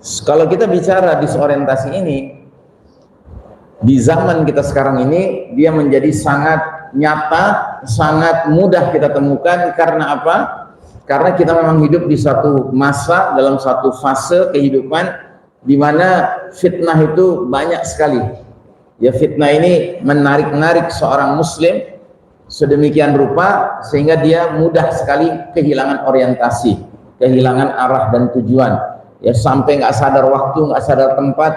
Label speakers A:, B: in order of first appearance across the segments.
A: Kalau kita bicara disorientasi ini, di zaman kita sekarang ini, dia menjadi sangat nyata, sangat mudah kita temukan. Karena apa? Karena kita memang hidup di satu masa, dalam satu fase kehidupan, di mana fitnah itu banyak sekali. Ya, fitnah ini menarik-narik seorang muslim sedemikian rupa, sehingga dia mudah sekali kehilangan orientasi, kehilangan arah dan tujuan. Ya, sampai nggak sadar waktu, nggak sadar tempat,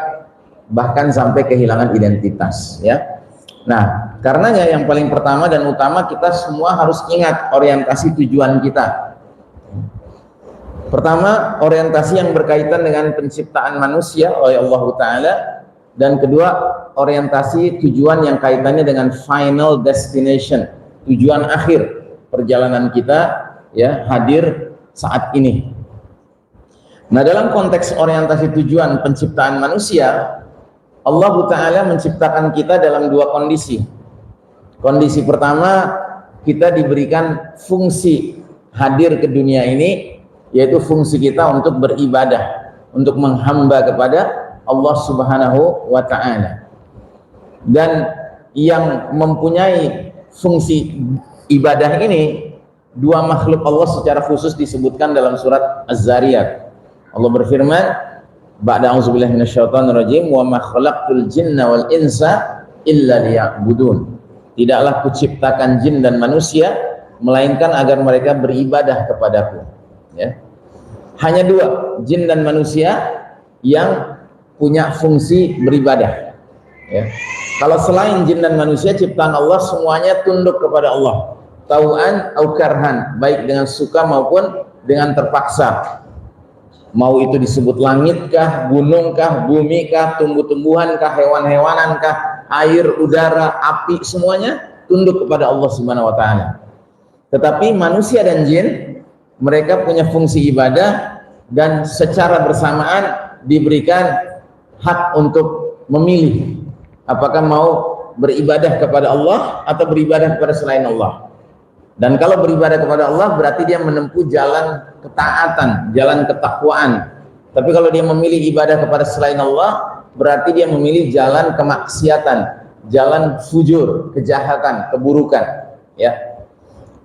A: bahkan sampai kehilangan identitas. Ya, nah, karenanya yang paling pertama dan utama, kita semua harus ingat orientasi tujuan kita. Pertama, orientasi yang berkaitan dengan penciptaan manusia oleh Allah Ta'ala, dan kedua, orientasi tujuan yang kaitannya dengan final destination, tujuan akhir perjalanan kita, ya, hadir saat ini. Nah, dalam konteks orientasi tujuan penciptaan manusia, Allah Ta'ala menciptakan kita dalam dua kondisi. Kondisi pertama, kita diberikan fungsi hadir ke dunia ini, yaitu fungsi kita untuk beribadah, untuk menghamba kepada Allah Subhanahu wa Ta'ala. Dan yang mempunyai fungsi ibadah ini, dua makhluk Allah secara khusus disebutkan dalam surat Az-Zariyat. Allah berfirman, ba'da a'udzubillahi minasyaitonir rajim, wa ma khalaqtul jinna wal insa illa liya'budun. Tidaklah kuciptakan jin dan manusia melainkan agar mereka beribadah kepadaku. Ya. Hanya dua, jin dan manusia, yang punya fungsi beribadah. Ya. Kalau selain jin dan manusia ciptaan Allah, semuanya tunduk kepada Allah, tau'an au karhan, baik dengan suka maupun dengan terpaksa. Mau itu disebut langit kah, gunung kah, bumi kah, tumbuh-tumbuhan kah, hewan-hewanan kah, air, udara, api, semuanya tunduk kepada Allah Subhanahu wa Ta'ala. Tetapi manusia dan jin, mereka punya fungsi ibadah, dan secara bersamaan diberikan hak untuk memilih apakah mau beribadah kepada Allah atau beribadah kepada selain Allah. Dan kalau beribadah kepada Allah, berarti dia menempuh jalan ketaatan, jalan ketakwaan. Tapi kalau dia memilih ibadah kepada selain Allah, berarti dia memilih jalan kemaksiatan, jalan fujur, kejahatan, keburukan. Ya.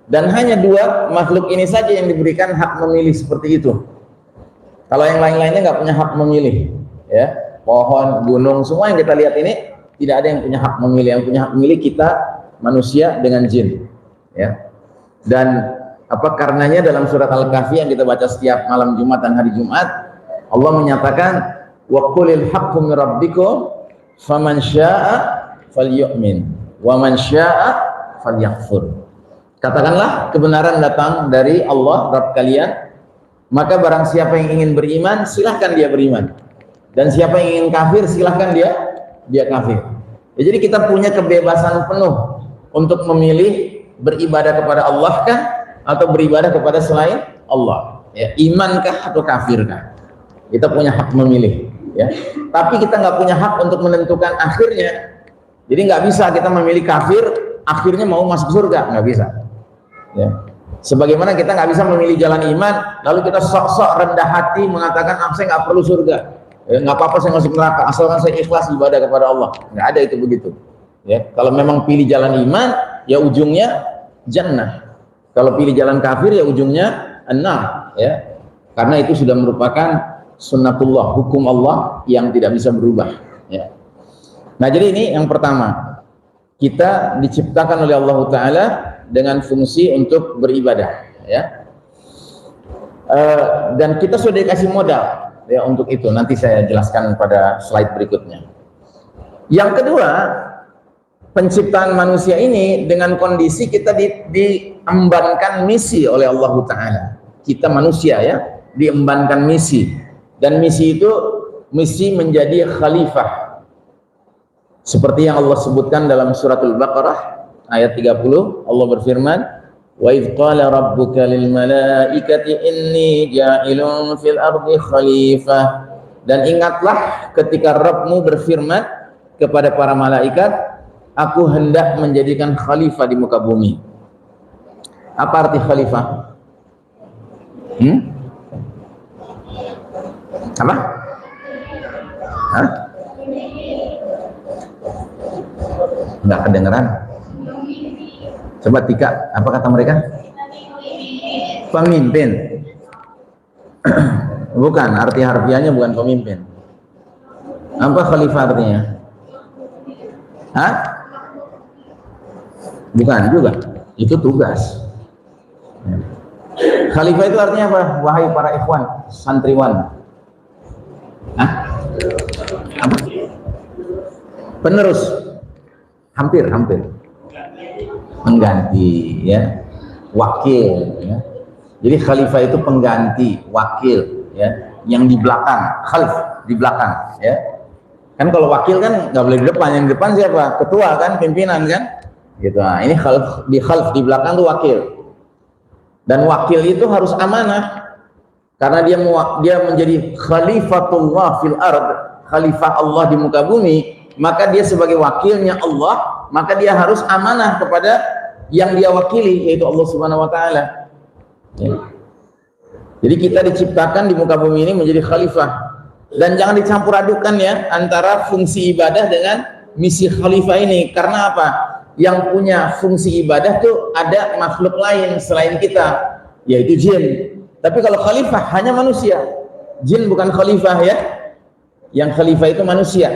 A: Dan hanya dua makhluk ini saja yang diberikan hak memilih seperti itu. Kalau yang lain-lainnya nggak punya hak memilih. Ya. Pohon, gunung, semua yang kita lihat ini tidak ada yang punya hak memilih. Yang punya hak memilih kita, manusia dengan jin. Ya. Dan apa karenanya dalam surat Al-Kahfi yang kita baca setiap malam Jumat dan hari Jumat, Allah menyatakan, wa qulil haqqu min rabbikum faman syaa'a falyu'min wa man syaa'a falyakfur. Katakanlah kebenaran datang dari Allah Rabb kalian, maka barang siapa yang ingin beriman, silahkan dia beriman, dan siapa yang ingin kafir, silahkan dia kafir. Ya, jadi kita punya kebebasan penuh untuk memilih beribadah kepada Allah kah atau beribadah kepada selain Allah. Ya, imankah atau kafirkah? Kita punya hak memilih. Ya, tapi kita nggak punya hak untuk menentukan akhirnya. Jadi nggak bisa kita memilih kafir, akhirnya mau masuk surga, nggak bisa. Ya. Sebagaimana kita nggak bisa memilih jalan iman, lalu kita sok-sok rendah hati mengatakan, saya nggak perlu surga, ya, nggak apa-apa saya masuk neraka, asalkan saya ikhlas ibadah kepada Allah. Nggak ada itu begitu. Ya, kalau memang pilih jalan iman, ya ujungnya jannah. Kalau pilih jalan kafir, ya ujungnya an-nar. Ya, karena itu sudah merupakan sunnatullah, hukum Allah yang tidak bisa berubah. Ya. Nah, jadi ini yang pertama, kita diciptakan oleh Allah Ta'ala dengan fungsi untuk beribadah. Ya. Dan kita sudah dikasih modal ya untuk itu. Nanti saya jelaskan pada slide berikutnya. Yang kedua, penciptaan manusia ini dengan kondisi kita diembankan misi oleh Allah Ta'ala. Kita manusia ya, diembankan misi. Dan misi itu misi menjadi khalifah. Seperti yang Allah sebutkan dalam suratul Baqarah ayat 30, Allah berfirman, wa idh qala rabbuka lil malaikati inni ja'ilun fil ardi khalifah. Dan ingatlah ketika Rabbmu berfirman kepada para malaikat, aku hendak menjadikan khalifah di muka bumi. Apa arti khalifah? Apa? Nggak kedengeran. Coba Tika, apa kata mereka? Pemimpin. Bukan, arti harfiahnya bukan pemimpin. Apa khalifah artinya? Hah? Bukan juga. Itu tugas. Khalifah itu artinya apa? Wahai para ikhwan, santriwan. Hah? Apa? Penerus. Hampir. Pengganti, ya. Wakil, ya. Jadi khalifah itu pengganti, wakil, ya. Yang di belakang, khalif di belakang, ya. Kan kalau wakil kan nggak boleh di depan, yang di depan siapa? Ketua kan, pimpinan kan, gitu. Nah, ini khalif di belakang tuh wakil. Dan wakil itu harus amanah, karena dia menjadi khalifatullah fil ard, khalifah Allah di muka bumi, maka dia sebagai wakilnya Allah, maka dia harus amanah kepada yang dia wakili, yaitu Allah Subhanahu wa taala. Ya. Jadi kita diciptakan di muka bumi ini menjadi khalifah. Dan jangan dicampur adukan ya antara fungsi ibadah dengan misi khalifah ini. Karena apa? Yang punya fungsi ibadah tuh ada makhluk lain selain kita, yaitu jin. Tapi kalau khalifah hanya manusia. Jin bukan khalifah ya. Yang khalifah itu manusia.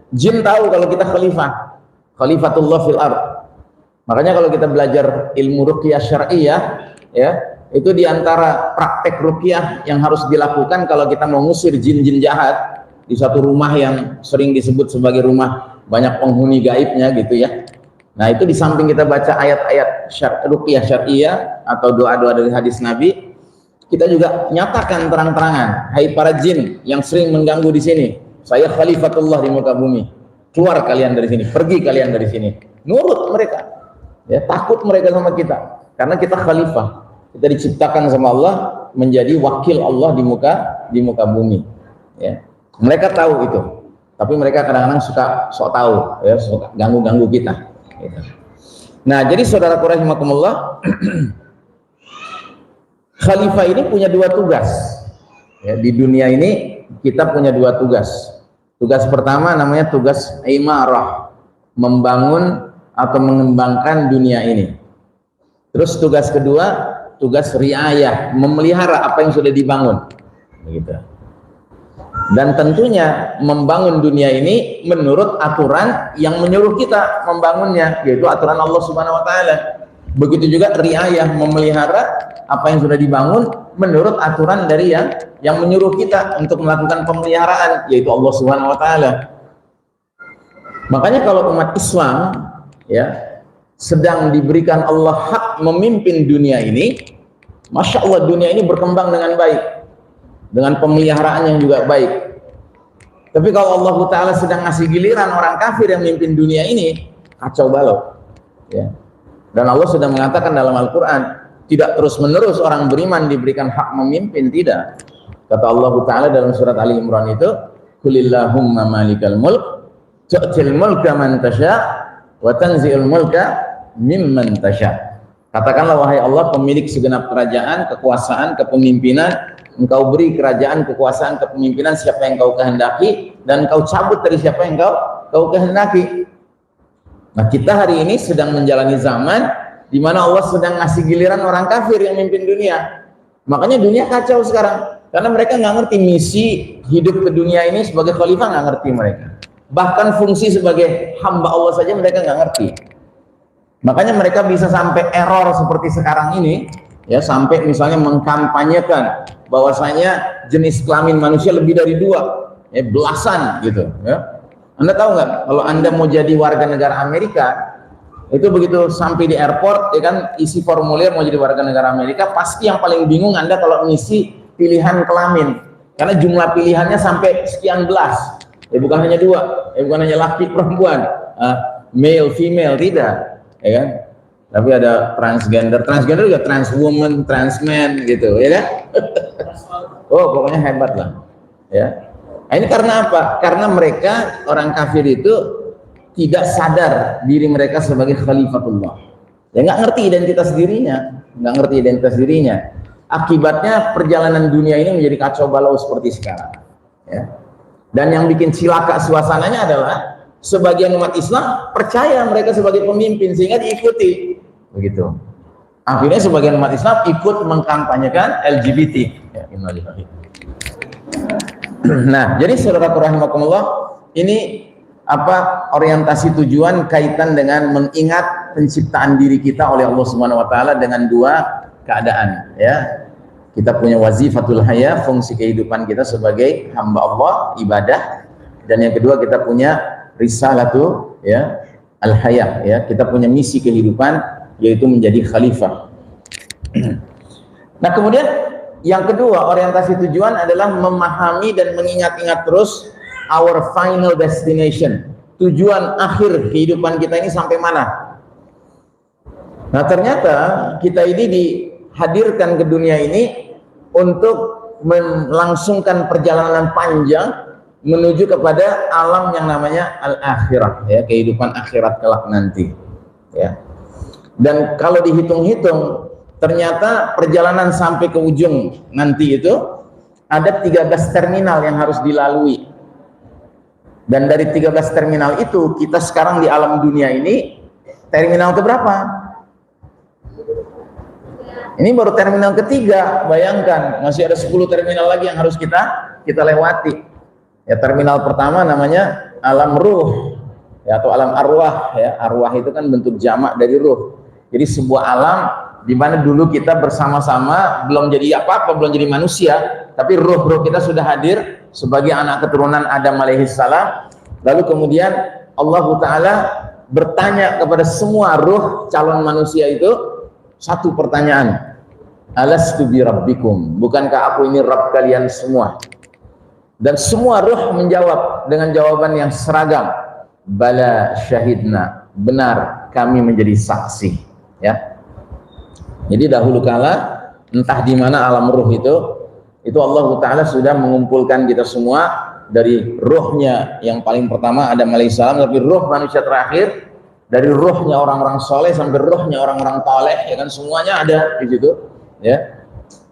A: Jin tahu kalau kita khalifah. Khalifatullah fil ard. Makanya kalau kita belajar ilmu ruqyah syar'iyah ya, itu diantara praktek ruqyah yang harus dilakukan kalau kita mau ngusir jin-jin jahat di satu rumah yang sering disebut sebagai rumah banyak penghuni gaibnya gitu ya. Nah, itu di samping kita baca ayat-ayat ruqyah syar'iyah atau doa-doa dari hadis Nabi, kita juga nyatakan terang-terangan, hai para jin yang sering mengganggu di sini, saya khalifatullah di muka bumi. Keluar kalian dari sini, pergi kalian dari sini. Nurut mereka. Ya, takut mereka sama kita karena kita khalifah. Kita diciptakan sama Allah menjadi wakil Allah di muka bumi. Ya. Mereka tahu itu, tapi mereka kadang-kadang suka sok tahu, ya, suka ganggu-ganggu kita. Gitu. Nah, jadi saudara rahimakumullah, khalifah ini punya dua tugas. Ya, di dunia ini kita punya dua tugas. Tugas pertama namanya tugas imarah, membangun atau mengembangkan dunia ini. Terus tugas kedua, tugas riayah, memelihara apa yang sudah dibangun. Begitu. Dan tentunya membangun dunia ini menurut aturan yang menyuruh kita membangunnya, yaitu aturan Allah Subhanahu wa taala. Begitu juga riayah, memelihara apa yang sudah dibangun menurut aturan dari yang menyuruh kita untuk melakukan pemeliharaan, yaitu Allah Subhanahu wa taala. Makanya kalau umat Islam ya sedang diberikan Allah hak memimpin dunia ini, Masya Allah dunia ini berkembang dengan baik, dengan pemeliharaan yang juga baik. Tapi kalau Allah Ta'ala sedang ngasih giliran orang kafir yang memimpin dunia ini, kacau balau ya. Dan Allah sudah mengatakan dalam Al-Quran, tidak terus menerus orang beriman diberikan hak memimpin, tidak. Kata Allah Ta'ala dalam surat Ali Imran itu, Qulillahumma malikal mulk tu'til mulka man tasha wa tanzi'ul mulka mimman tasha. Katakanlah wahai Allah, pemilik segenap kerajaan, kekuasaan, kepemimpinan, engkau beri kerajaan, kekuasaan, kepemimpinan siapa yang kau kehendaki, dan engkau cabut dari siapa yang kau kehendaki. Nah, kita hari ini sedang menjalani zaman di mana Allah sedang ngasih giliran orang kafir yang memimpin dunia. Makanya dunia kacau sekarang, karena mereka nggak ngerti misi hidup ke dunia ini sebagai khalifah, nggak ngerti mereka. Bahkan fungsi sebagai hamba Allah saja mereka nggak ngerti. Makanya mereka bisa sampai error seperti sekarang ini, ya, sampai misalnya mengkampanyekan bahwasanya jenis kelamin manusia lebih dari 2, ya, belasan gitu. Ya. Anda tahu nggak, kalau Anda mau jadi warga negara Amerika, itu begitu sampai di airport, ya kan, isi formulir mau jadi warga negara Amerika, pasti yang paling bingung Anda kalau ngisi pilihan kelamin, karena jumlah pilihannya sampai sekian belas. Ya, bukan hanya 2, ya, bukan hanya laki perempuan, male female, tidak, ya kan? Tapi ada transgender juga, trans woman, trans man gitu, ya kan? Oh, pokoknya hebat lah, ya. Nah, ini karena apa? Karena mereka orang kafir itu tidak sadar diri mereka sebagai khalifatullah. Ya, nggak ngerti identitas dirinya, Akibatnya perjalanan dunia ini menjadi kacau balau seperti sekarang. Ya. Dan yang bikin cilaka suasananya adalah sebagian umat Islam percaya mereka sebagai pemimpin sehingga diikuti. Begitu. Akhirnya sebagian umat Islam ikut mengkampanyekan LGBT. Ya, nah, jadi saudaraku rahimakumullah, ini orientasi tujuan kaitan dengan mengingat penciptaan diri kita oleh Allah Subhanahu wa taala dengan dua keadaan, ya. Kita punya wazifatul haya, fungsi kehidupan kita sebagai hamba Allah, ibadah, dan yang kedua kita punya risalatu, ya, al-haya, ya. Kita punya misi kehidupan yaitu menjadi khalifah. Nah, kemudian yang kedua, orientasi tujuan adalah memahami dan mengingat-ingat terus our final destination. Tujuan akhir kehidupan kita ini sampai mana? Nah, ternyata kita ini dihadirkan ke dunia ini untuk melangsungkan perjalanan panjang menuju kepada alam yang namanya al-akhirat, ya, kehidupan akhirat kelak nanti, ya. Dan kalau dihitung-hitung, ternyata perjalanan sampai ke ujung nanti itu ada 13 terminal yang harus dilalui. Dan dari 13 terminal itu, kita sekarang di alam dunia ini terminal keberapa? Ini baru terminal ketiga. Bayangkan, masih ada 10 terminal lagi yang harus kita lewati. Ya, terminal pertama namanya alam ruh, ya, atau alam arwah, ya. Arwah itu kan bentuk jamak dari ruh. Jadi sebuah alam di mana dulu kita bersama-sama belum jadi apa-apa, belum jadi manusia, tapi ruh-ruh kita sudah hadir sebagai anak keturunan Adam alaihissalam. Lalu kemudian Allah Ta'ala bertanya kepada semua ruh calon manusia itu satu pertanyaan, alastu bi rabbikum, bukankah aku ini Rabb kalian semua? Dan semua ruh menjawab dengan jawaban yang seragam, bala syahidna, benar kami menjadi saksi, ya. Jadi dahulu kala, entah di mana alam ruh itu Allah Ta'ala sudah mengumpulkan kita semua dari ruhnya yang paling pertama Adam alaihissalam, tapi ruh manusia terakhir, dari ruhnya orang-orang soleh sampai ruhnya orang-orang toleh, ya kan, semuanya ada di situ, ya.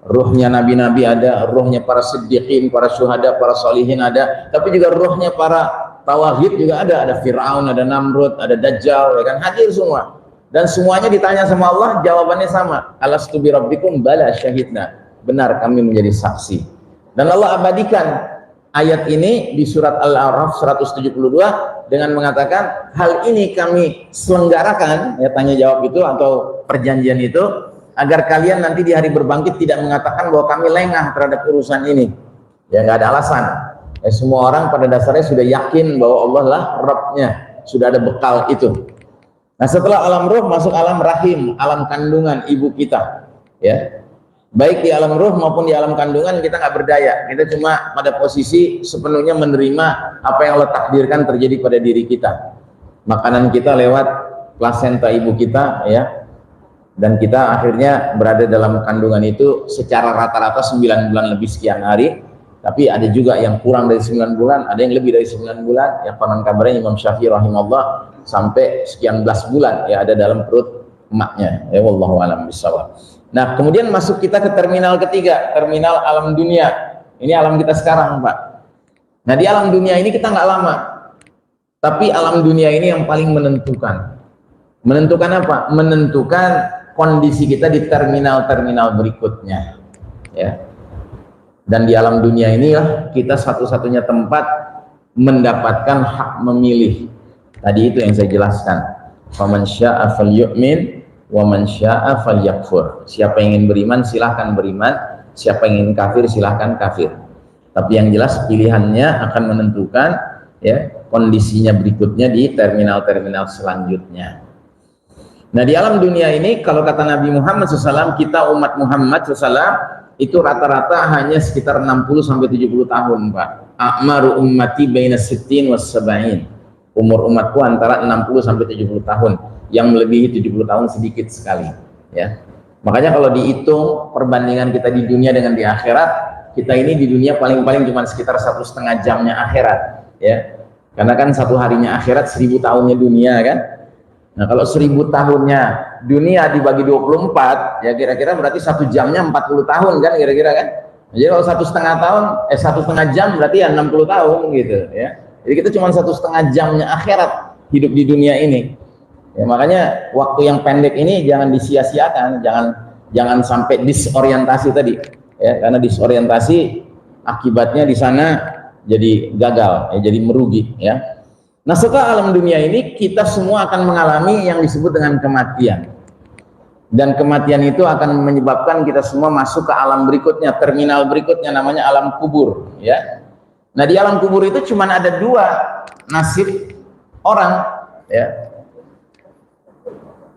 A: Ruhnya nabi-nabi ada, ruhnya para siddiqin, para syuhada, para solihin ada, tapi juga ruhnya para tawahid juga ada Fir'aun, ada Namrud, ada Dajjal, ya kan, hadir semua. Dan semuanya ditanya sama Allah, jawabannya sama, alastu bi rabbikum, bala syahidna, benar kami menjadi saksi. Dan Allah abadikan ayat ini di surat Al-A'raf 172 dengan mengatakan, hal ini kami selenggarakan, ya, tanya jawab itu atau perjanjian itu, agar kalian nanti di hari berbangkit tidak mengatakan bahwa kami lengah terhadap urusan ini. Ya, nggak ada alasan. Ya, semua orang pada dasarnya sudah yakin bahwa Allah lah Rabbnya, sudah ada bekal itu. Nah, setelah alam ruh masuk alam rahim, alam kandungan ibu kita, ya. Baik di alam ruh maupun di alam kandungan kita nggak berdaya, kita cuma pada posisi sepenuhnya menerima apa yang Allah takdirkan terjadi pada diri kita. Makanan kita lewat plasenta ibu kita, ya, dan kita akhirnya berada dalam kandungan itu secara rata-rata 9 bulan lebih sekian hari. Tapi ada juga yang kurang dari 9 bulan, ada yang lebih dari 9 bulan, yang konon kabarnya Imam Syafi'i rahimahullah sampai sekian belas bulan, ya, ada dalam perut emaknya, ya, wallahu a'lam bishawab. Nah, kemudian masuk kita ke terminal ketiga, terminal alam dunia. Ini alam kita sekarang, Pak. Nah, di alam dunia ini kita nggak lama, tapi alam dunia ini yang paling menentukan. Menentukan apa? Menentukan kondisi kita di terminal-terminal berikutnya, ya. Dan di alam dunia inilah kita satu-satunya tempat mendapatkan hak memilih. Tadi itu yang saya jelaskan. Faman syaa'a falyu'min wa man syaa'a falyakfur. Siapa yang ingin beriman silahkan beriman, siapa yang ingin kafir silahkan kafir. Tapi yang jelas pilihannya akan menentukan, ya, kondisinya berikutnya di terminal-terminal selanjutnya. Nah, di alam dunia ini kalau kata Nabi Muhammad SAW, kita umat Muhammad SAW itu rata-rata hanya sekitar 60-70 tahun, Pak. A'maru ummati baina sittin was sab'in. Umur umatku antara 60-70 tahun. Yang melebihi 70 tahun sedikit sekali, ya. Makanya kalau dihitung perbandingan kita di dunia dengan di akhirat, kita ini di dunia paling-paling cuma sekitar 1,5 jamnya akhirat, ya. Karena kan satu harinya akhirat 1000 tahunnya dunia, kan. Nah, kalau 1000 tahunnya dunia dibagi 24, ya kira-kira berarti 1 jamnya 40 tahun, kan, kira-kira, kan. Jadi kalau 1,5 tahun, 1,5 jam berarti ya 60 tahun gitu, ya. Jadi kita cuma 1,5 jamnya akhirat hidup di dunia ini. Ya, makanya waktu yang pendek ini jangan disia-siakan, jangan sampai disorientasi tadi. Ya, karena disorientasi akibatnya di sana jadi gagal, ya, jadi merugi. Ya. Nah, setelah alam dunia ini kita semua akan mengalami yang disebut dengan kematian. Dan kematian itu akan menyebabkan kita semua masuk ke alam berikutnya, terminal berikutnya, namanya alam kubur. Ya. Nah, di alam kubur itu cuma ada 2 nasib orang, ya.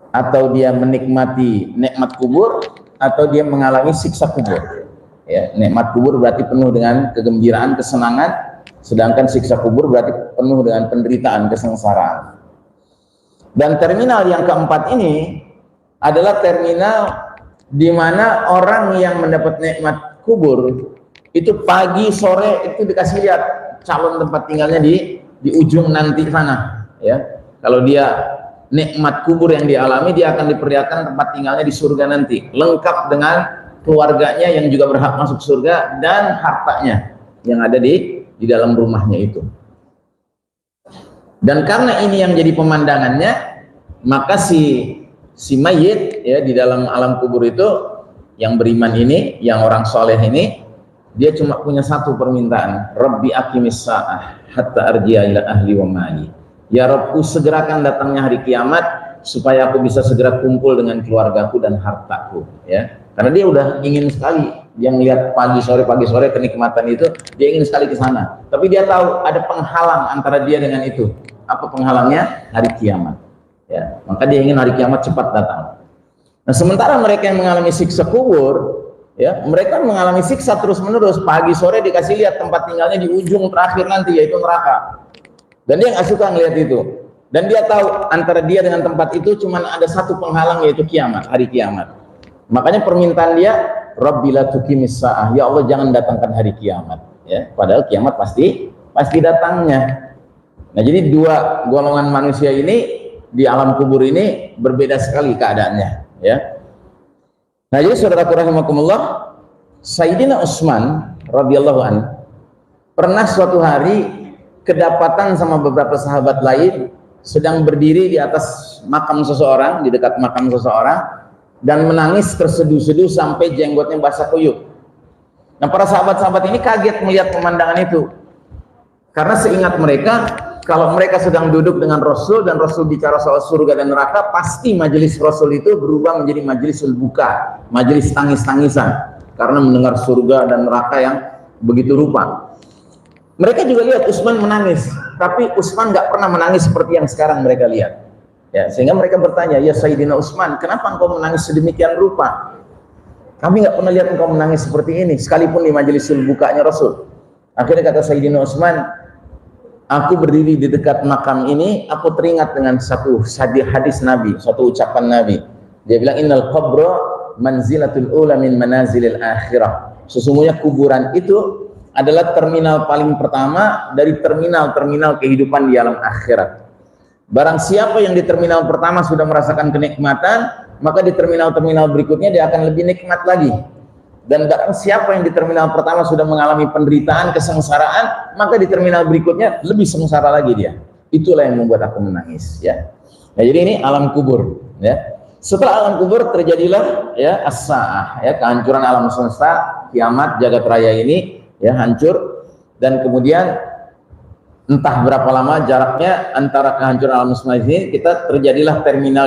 A: Atau dia menikmati nikmat kubur, atau dia mengalami siksa kubur. Ya, nikmat kubur berarti penuh dengan kegembiraan, kesenangan, sedangkan siksa kubur berarti penuh dengan penderitaan, kesengsaraan. Dan terminal yang keempat ini adalah terminal di mana orang yang mendapat nikmat kubur itu pagi sore itu dikasih lihat calon tempat tinggalnya di ujung nanti sana. Ya, kalau dia nikmat kubur yang dialami, dia akan diperlihatkan tempat tinggalnya di surga nanti, lengkap dengan keluarganya yang juga berhak masuk surga dan hartanya yang ada di dalam rumahnya itu. Dan karena ini yang jadi pemandangannya, maka si mayit ya di dalam alam kubur itu yang beriman ini, yang orang soleh ini, dia cuma punya satu permintaan, Rabbi aqimis sa'ah hatta arji'a ila ahli wa mali. Ya Rabbku, segerakan datangnya hari kiamat supaya aku bisa segera kumpul dengan keluargaku dan hartaku. Ya, karena dia udah ingin sekali, dia melihat pagi sore kenikmatan itu, dia ingin sekali ke sana. Tapi dia tahu ada penghalang antara dia dengan itu. Apa penghalangnya? Hari kiamat. Ya, maka dia ingin hari kiamat cepat datang. Nah, sementara mereka yang mengalami siksa kubur, ya, mereka mengalami siksa terus menerus. Pagi sore dikasih lihat tempat tinggalnya di ujung terakhir nanti, yaitu neraka. Dan dia nggak suka ngelihat itu. Dan dia tahu antara dia dengan tempat itu cuma ada satu penghalang, yaitu kiamat, hari kiamat. Makanya permintaan dia, Rabbi la tuqimis sa'ah, ya Allah jangan datangkan hari kiamat. Ya, padahal kiamat pasti datangnya. Nah, jadi 2 golongan manusia ini di alam kubur ini berbeda sekali keadaannya. Ya. Nah, jadi saudaraku rahimakumullah, Sayyidina Utsman radhiyallahu anhu pernah suatu hari kedapatan sama beberapa sahabat lain sedang berdiri di atas makam seseorang, di dekat makam seseorang, dan menangis terseduh-seduh sampai jenggotnya basah kuyup. Nah, para sahabat-sahabat ini kaget melihat pemandangan itu, karena seingat mereka, kalau mereka sedang duduk dengan Rasul dan Rasul bicara soal surga dan neraka, pasti majelis Rasul itu berubah menjadi majelisul buka, majelis tangis-tangisan, karena mendengar surga dan neraka yang begitu rupa. Mereka juga lihat Utsman menangis, tapi Utsman nggak pernah menangis seperti yang sekarang mereka lihat. Ya, sehingga mereka bertanya, ya Sayyidina Utsman, kenapa engkau menangis sedemikian rupa? Kami nggak pernah lihat engkau menangis seperti ini, sekalipun di majelisul bukanya Rasul. Akhirnya kata Sayyidina Utsman, aku berdiri di dekat makam ini, aku teringat dengan satu hadis Nabi, satu ucapan Nabi. Dia bilang, innal qabra manzilatul ula min manazilil akhirah. Sesungguhnya kuburan itu adalah terminal paling pertama dari terminal-terminal kehidupan di alam akhirat. Barang siapa yang di terminal pertama sudah merasakan kenikmatan, maka di terminal-terminal berikutnya dia akan lebih nikmat lagi. Dan barang siapa yang di terminal pertama sudah mengalami penderitaan, kesengsaraan, maka di terminal berikutnya lebih sengsara lagi dia. Itulah yang membuat aku menangis. Ya. Nah, jadi ini alam kubur. Ya. Setelah alam kubur terjadilah ya as-sa'ah, ya, kehancuran alam semesta, kiamat jagat raya ini. Ya, hancur, dan kemudian entah berapa lama jaraknya antara kehancuran alam semesta ini, kita terjadilah terminal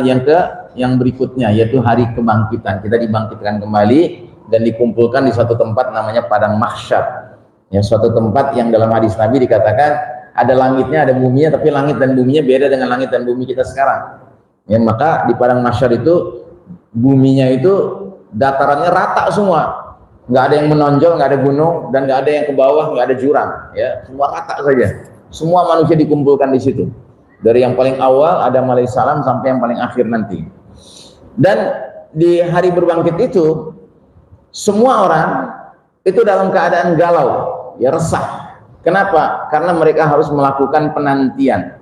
A: yang berikutnya, yaitu hari kebangkitan. Kita dibangkitkan kembali dan dikumpulkan di suatu tempat namanya padang mahsyar. Ya, suatu tempat yang dalam hadis Nabi dikatakan ada langitnya, ada buminya, tapi langit dan buminya beda dengan langit dan bumi kita sekarang. Ya, maka di padang mahsyar itu buminya itu datarannya rata semua. Nggak ada yang menonjol, nggak ada gunung, dan nggak ada yang ke bawah, nggak ada jurang, ya, semua rata saja. Semua manusia dikumpulkan di situ, dari yang paling awal Adam alaihissalam sampai yang paling akhir nanti. Dan di hari berbangkit itu, semua orang itu dalam keadaan galau, ya, resah. Kenapa? Karena mereka harus melakukan penantian,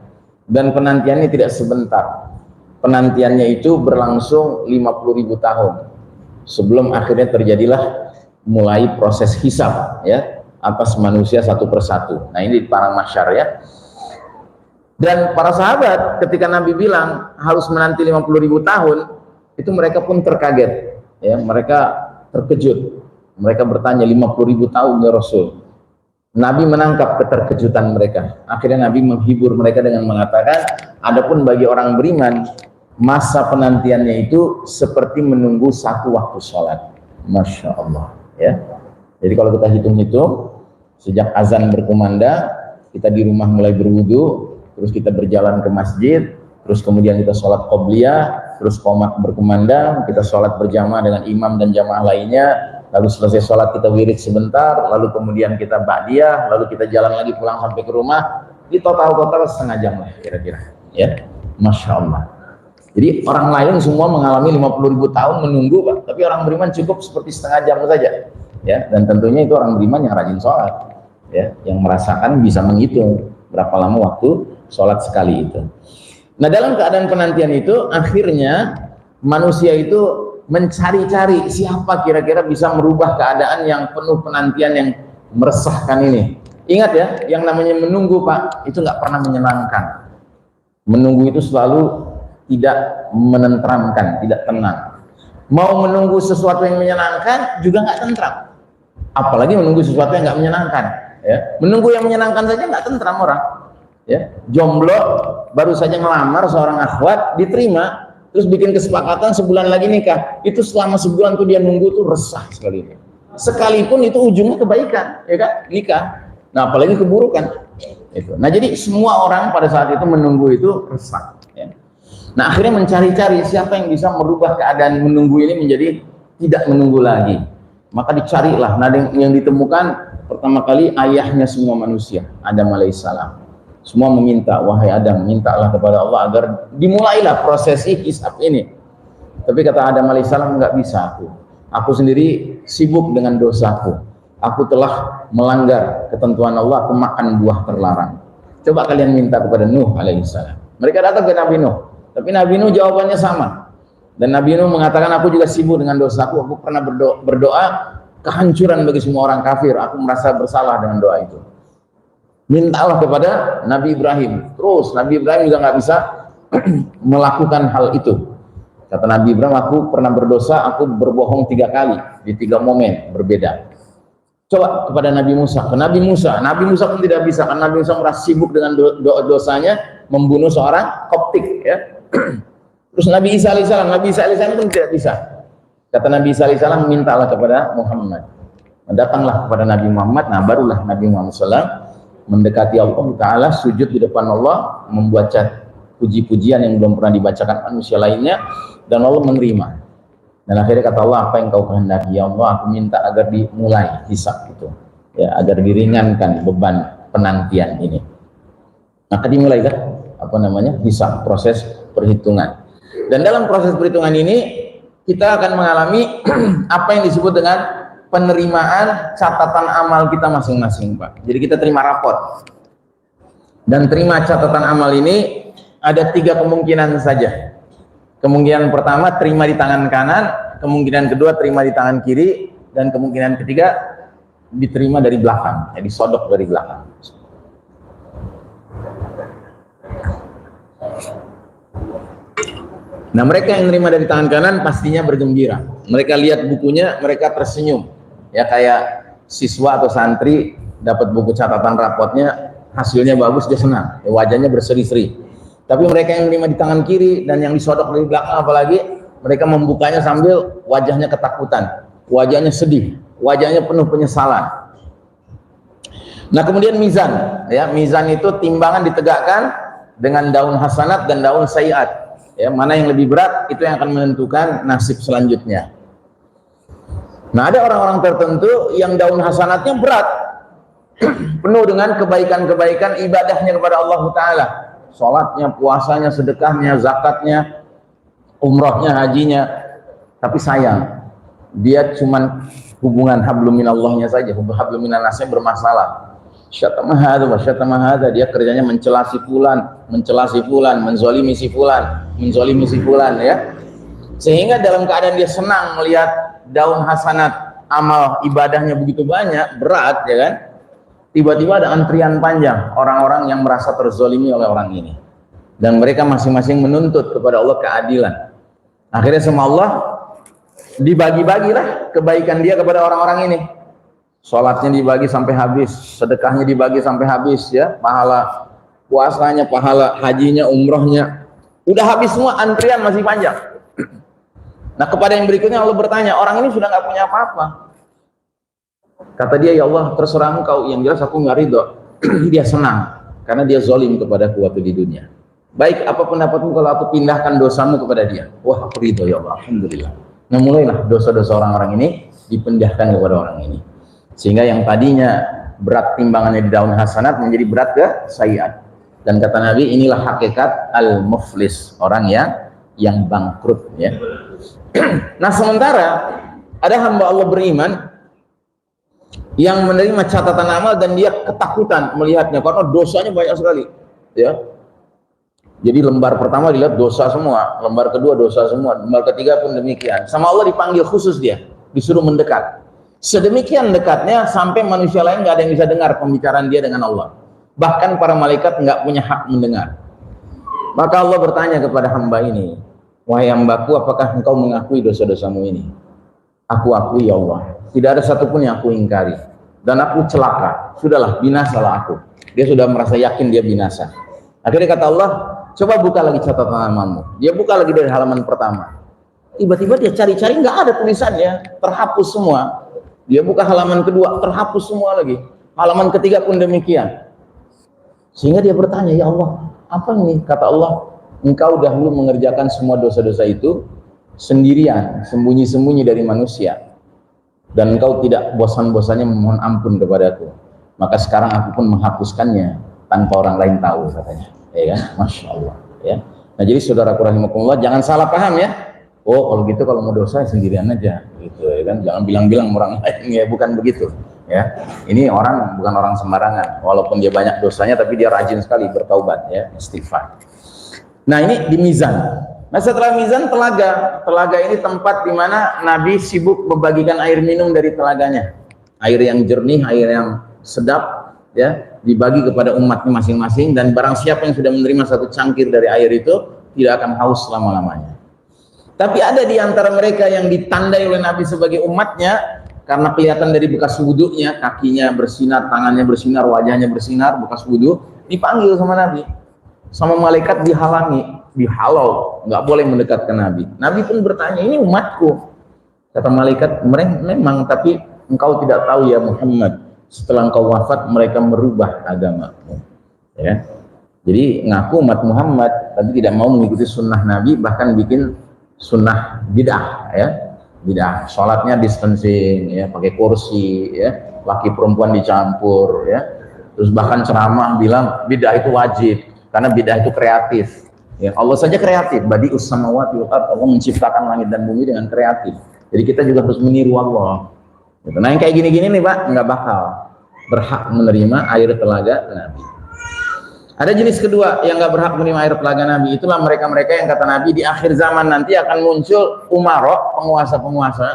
A: dan penantiannya tidak sebentar. Penantiannya itu berlangsung 50.000 tahun sebelum akhirnya terjadilah mulai proses hisab, ya, atas manusia satu persatu. Nah, ini di padang mahsyar, ya. Dan para sahabat ketika Nabi bilang harus menanti 50.000 tahun, itu mereka pun terkaget, ya, mereka terkejut. Mereka bertanya, 50.000 tahun ya Rasul. Nabi menangkap keterkejutan mereka. Akhirnya Nabi menghibur mereka dengan mengatakan, adapun bagi orang beriman, masa penantiannya itu seperti menunggu satu waktu sholat. Masya Allah, ya. Jadi kalau kita hitung-hitung, sejak azan berkumandang, kita di rumah mulai berwudu, terus kita berjalan ke masjid, terus kemudian kita sholat qobliyah, terus qomat berkumandang, kita sholat berjamaah dengan imam dan jamaah lainnya, lalu selesai sholat kita wirid sebentar, lalu kemudian kita ba'diyah, lalu kita jalan lagi pulang sampai ke rumah, di total setengah jam lah kira-kira, ya. Masya Allah. Jadi orang lain semua mengalami 50.000 tahun menunggu, Pak, tapi orang beriman cukup seperti setengah jam saja, ya. Dan tentunya itu orang beriman yang rajin sholat, ya, yang merasakan bisa menghitung berapa lama waktu sholat sekali itu. Nah, dalam keadaan penantian itu akhirnya manusia itu mencari-cari siapa kira-kira bisa merubah keadaan yang penuh penantian yang meresahkan ini. Ingat ya, yang namanya menunggu, Pak, itu nggak pernah menyenangkan. Menunggu itu selalu tidak menenteramkan, tidak tenang. Mau menunggu sesuatu yang menyenangkan juga nggak tentram, apalagi menunggu sesuatu yang nggak menyenangkan, ya. Menunggu yang menyenangkan saja nggak tentram orang, ya. Jomblo baru saja ngelamar seorang akhwat, diterima, terus bikin kesepakatan sebulan lagi nikah, itu selama sebulan tuh dia nunggu tuh resah sekali, sekalipun itu ujungnya kebaikan, ya kan, nikah. Nah, apalagi keburukan itu. Nah, jadi semua orang pada saat itu menunggu itu resah, ya. Nah, akhirnya mencari-cari siapa yang bisa merubah keadaan menunggu ini menjadi tidak menunggu lagi. Maka dicarilah. Nah, yang ditemukan pertama kali ayahnya semua manusia, Adam alaihissalam. Semua meminta, wahai Adam, mintalah kepada Allah agar dimulailah prosesi hisab ini. Tapi kata Adam alaihissalam, nggak bisa aku sendiri sibuk dengan dosaku, aku telah melanggar ketentuan Allah, aku makan buah terlarang. Coba kalian minta kepada Nuh alaihissalam. Mereka datang ke Nabi Nuh, tapi Nabi Nuh jawabannya sama. Dan Nabi Nuh mengatakan, aku juga sibuk dengan dosaku, aku pernah berdoa kehancuran bagi semua orang kafir, aku merasa bersalah dengan doa itu. Mintalah kepada Nabi Ibrahim. Terus Nabi Ibrahim juga nggak bisa melakukan hal itu. Kata Nabi Ibrahim, aku pernah berdosa, aku berbohong 3 kali di 3 momen berbeda. Coba kepada Nabi Musa, Nabi Musa pun tidak bisa, karena Nabi Musa merasa sibuk dengan dosanya membunuh seorang Koptik, ya. Terus Nabi Isa alaihissalam pun tidak bisa. Kata Nabi Isa alaihissalam, mintalah kepada Muhammad. Datanglah kepada Nabi Muhammad. Nah, barulah Nabi Muhammad SAW mendekati Allah Ta'ala, sujud di depan Allah, membuat puji-pujian yang belum pernah dibacakan manusia lainnya, dan Allah menerima. Dan akhirnya kata Allah, apa yang kau kehendaki ya Allah, aku minta agar dimulai hisab itu, ya, agar diringankan beban penantian ini. Maka dimulailah hisab, proses perhitungan. Dan dalam proses perhitungan ini kita akan mengalami apa yang disebut dengan penerimaan catatan amal kita masing-masing, Pak. Jadi kita terima raport, dan terima catatan amal ini ada 3 kemungkinan saja. Kemungkinan pertama terima di tangan kanan, kemungkinan kedua terima di tangan kiri, dan kemungkinan ketiga diterima dari belakang, jadi sodok dari belakang. Nah, mereka yang menerima dari tangan kanan pastinya bergembira. Mereka lihat bukunya, mereka tersenyum, ya, kayak siswa atau santri dapat buku catatan rapotnya, hasilnya bagus, dia senang, ya, wajahnya berseri-seri. Tapi mereka yang menerima di tangan kiri dan yang disodok dari belakang, apalagi mereka membukanya sambil wajahnya ketakutan, wajahnya sedih, wajahnya penuh penyesalan. Nah, kemudian mizan, ya, mizan itu timbangan ditegakkan dengan daun hasanat dan daun sayiat. Ya, mana yang lebih berat itu yang akan menentukan nasib selanjutnya. Nah, ada orang-orang tertentu yang daun hasanatnya berat, penuh dengan kebaikan-kebaikan ibadahnya kepada Allah Ta'ala, sholatnya, puasanya, sedekahnya, zakatnya, umrohnya, hajinya. Tapi sayang, dia cuman hubungan hablum minallahnya saja, hablum minannasnya bermasalah. Syatama hadza, dia kerjanya mencela si fulan, menzolimi si fulan, ya. Sehingga dalam keadaan dia senang melihat daun hasanat amal ibadahnya begitu banyak, berat, ya kan? Tiba-tiba ada antrian panjang orang-orang yang merasa terzolimi oleh orang ini, dan mereka masing-masing menuntut kepada Allah keadilan. Akhirnya sama Allah dibagi-bagilah kebaikan dia kepada orang-orang ini. Sholatnya dibagi sampai habis, sedekahnya dibagi sampai habis, ya, pahala puasanya, pahala hajinya, umrohnya, udah habis semua, antrian masih panjang. Nah, kepada yang berikutnya Allah bertanya, orang ini sudah nggak punya apa-apa. Kata dia, ya Allah, terserah engkau, yang jelas aku nggak ridho. Dia senang karena dia zolim kepadaku waktu di dunia. Baik, apa pendapatmu kalau aku pindahkan dosamu kepada dia? Wah, aku ridho ya Allah, alhamdulillah. Nah, mulailah dosa-dosa orang-orang ini dipindahkan kepada orang ini, sehingga yang tadinya berat timbangannya di daun hasanat menjadi berat ke sayyiat. Dan kata Nabi, inilah hakikat al-muflis, orang yang bangkrut, ya. Nah, sementara ada hamba Allah beriman yang menerima catatan amal dan dia ketakutan melihatnya karena dosanya banyak sekali, ya. Jadi lembar pertama dilihat dosa semua, lembar kedua dosa semua, lembar ketiga pun demikian. Sama Allah dipanggil khusus, dia disuruh mendekat. Sedemikian dekatnya sampai manusia lain nggak ada yang bisa dengar pembicaraan dia dengan Allah. Bahkan para malaikat nggak punya hak mendengar. Maka Allah bertanya kepada hamba ini, wahai hambaku, apakah engkau mengakui dosa-dosamu ini? Aku akui ya Allah, tidak ada satupun yang aku ingkari, dan aku celaka, sudahlah, binasalah aku. Dia sudah merasa yakin dia binasa. Akhirnya kata Allah, coba buka lagi catatan amalmu. Dia buka lagi dari halaman pertama. Tiba-tiba dia cari-cari, nggak ada tulisannya, terhapus semua. Dia buka halaman kedua, terhapus semua lagi. Halaman ketiga pun demikian. Sehingga dia bertanya, ya Allah, apa ini? Kata Allah, engkau dahulu mengerjakan semua dosa-dosa itu sendirian, sembunyi-sembunyi dari manusia, dan engkau tidak bosan-bosannya memohon ampun kepadaku. Maka sekarang aku pun menghapuskannya tanpa orang lain tahu, katanya, ya kan? Masya Allah, ya. Nah, jadi saudaraku rahimakumullah, jangan salah paham, ya. Oh, kalau gitu, kalau mau dosa sendirian aja, gitu, ya kan? Jangan bilang-bilang orang lain, ya, bukan begitu, ya. Ini orang bukan orang sembarangan, walaupun dia banyak dosanya, tapi dia rajin sekali bertaubat, ya, istighfar. Nah, ini di mizan. Nah, setelah mizan, telaga. Telaga ini tempat di mana Nabi sibuk membagikan air minum dari telaganya. Air yang jernih, air yang sedap, ya, dibagi kepada umatnya masing-masing, dan barang siapa yang sudah menerima satu cangkir dari air itu tidak akan haus selama-lamanya. Tapi ada di antara mereka yang ditandai oleh Nabi sebagai umatnya karena kelihatan dari bekas wudhunya, kakinya bersinar, tangannya bersinar, wajahnya bersinar, bekas wudhu, dipanggil sama Nabi, sama malaikat dihalangi, dihalau, nggak boleh mendekat ke Nabi. Nabi pun bertanya, ini umatku. Kata malaikat, memang, tapi engkau tidak tahu ya Muhammad, setelah engkau wafat mereka merubah agamamu, ya. Jadi ngaku umat Muhammad tapi tidak mau mengikuti sunnah Nabi, bahkan bikin sunnah bid'ah, ya, bid'ah. Sholatnya distancing, ya, pakai kursi, ya, laki perempuan dicampur, ya. Terus bahkan ceramah bilang bid'ah itu wajib karena bid'ah itu kreatif, ya. Allah saja kreatif, badi'us samawati wal ardh, Allah menciptakan langit dan bumi dengan kreatif. Jadi kita juga harus meniru Allah. Nah, yang kayak gini-gini nih Pak, nggak bakal berhak menerima air telaga Nabi. Ada jenis kedua yang nggak berhak menerima air telaga Nabi. Itulah mereka-mereka yang kata Nabi di akhir zaman nanti akan muncul umaro, penguasa-penguasa,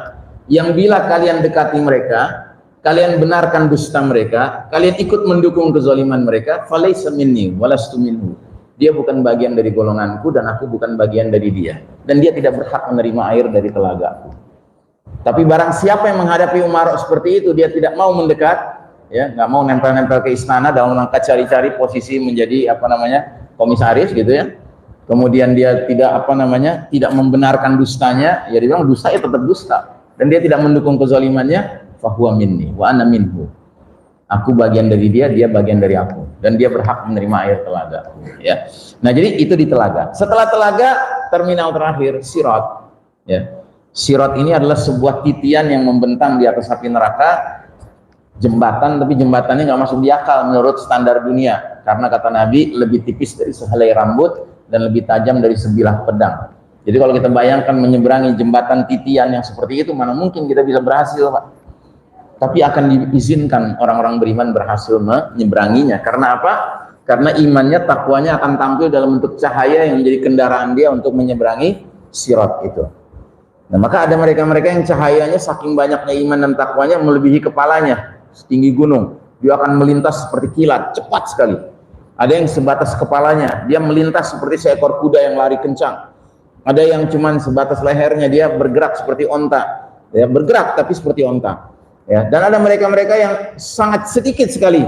A: yang bila kalian dekati mereka, kalian benarkan dusta mereka, kalian ikut mendukung kezaliman mereka, falaysa minni walastu minhu. Dia bukan bagian dari golonganku dan aku bukan bagian dari dia. Dan dia tidak berhak menerima air dari telagaku. Tapi barang siapa yang menghadapi umarok seperti itu, dia tidak mau mendekat, ya, nggak mau nempel-nempel ke istana dalam rangka cari-cari posisi menjadi komisaris, gitu, ya. Kemudian dia tidak tidak membenarkan dustanya, ya, dia bilang dusta ya tetap dusta, dan dia tidak mendukung kezalimannya, fahuwa minni wa ana minhu. Aku bagian dari dia, dia bagian dari aku, dan dia berhak menerima air telaga, ya. Nah, jadi itu di telaga. Setelah telaga, terminal terakhir sirat, ya. Sirat ini adalah sebuah titian yang membentang di atas api neraka, jembatan, tapi jembatannya nggak masuk di akal menurut standar dunia, karena kata Nabi lebih tipis dari sehelai rambut dan lebih tajam dari sebilah pedang. Jadi kalau kita bayangkan menyeberangi jembatan titian yang seperti itu, mana mungkin kita bisa berhasil, Pak? Tapi akan diizinkan orang-orang beriman berhasil menyeberanginya. Karena apa? Karena imannya, takwanya akan tampil dalam bentuk cahaya yang menjadi kendaraan dia untuk menyeberangi sirat itu. Nah, maka ada mereka-mereka yang cahayanya saking banyaknya iman dan takwanya melebihi kepalanya, setinggi gunung. dia akan melintas seperti kilat, cepat sekali. Ada yang sebatas kepalanya, dia melintas seperti seekor kuda yang lari kencang. Ada yang cuman sebatas lehernya, dia bergerak seperti onta, ya, bergerak tapi seperti onta. Ya, dan ada mereka-mereka yang sangat sedikit sekali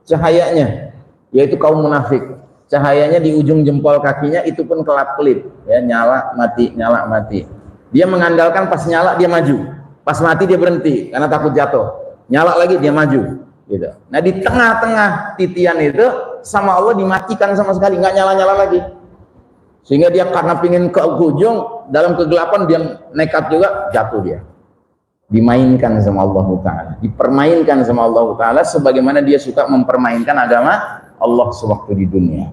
A: cahayanya, yaitu kaum munafik. Cahayanya di ujung jempol kakinya itu pun kelap-kelip, ya, nyala mati, nyala mati. Dia mengandalkan pas nyala dia maju, pas mati dia berhenti karena takut jatuh. Nyala lagi dia maju, gitu. Nah di tengah-tengah titian itu sama Allah dimatikan sama sekali, nggak nyala-nyala lagi. Sehingga dia karena pingin ke ujung, dalam kegelapan dia nekat juga, jatuh dia. Dimainkan sama Allah Ta'ala, dipermainkan sama Allah Ta'ala sebagaimana dia suka mempermainkan agama Allah sewaktu di dunia.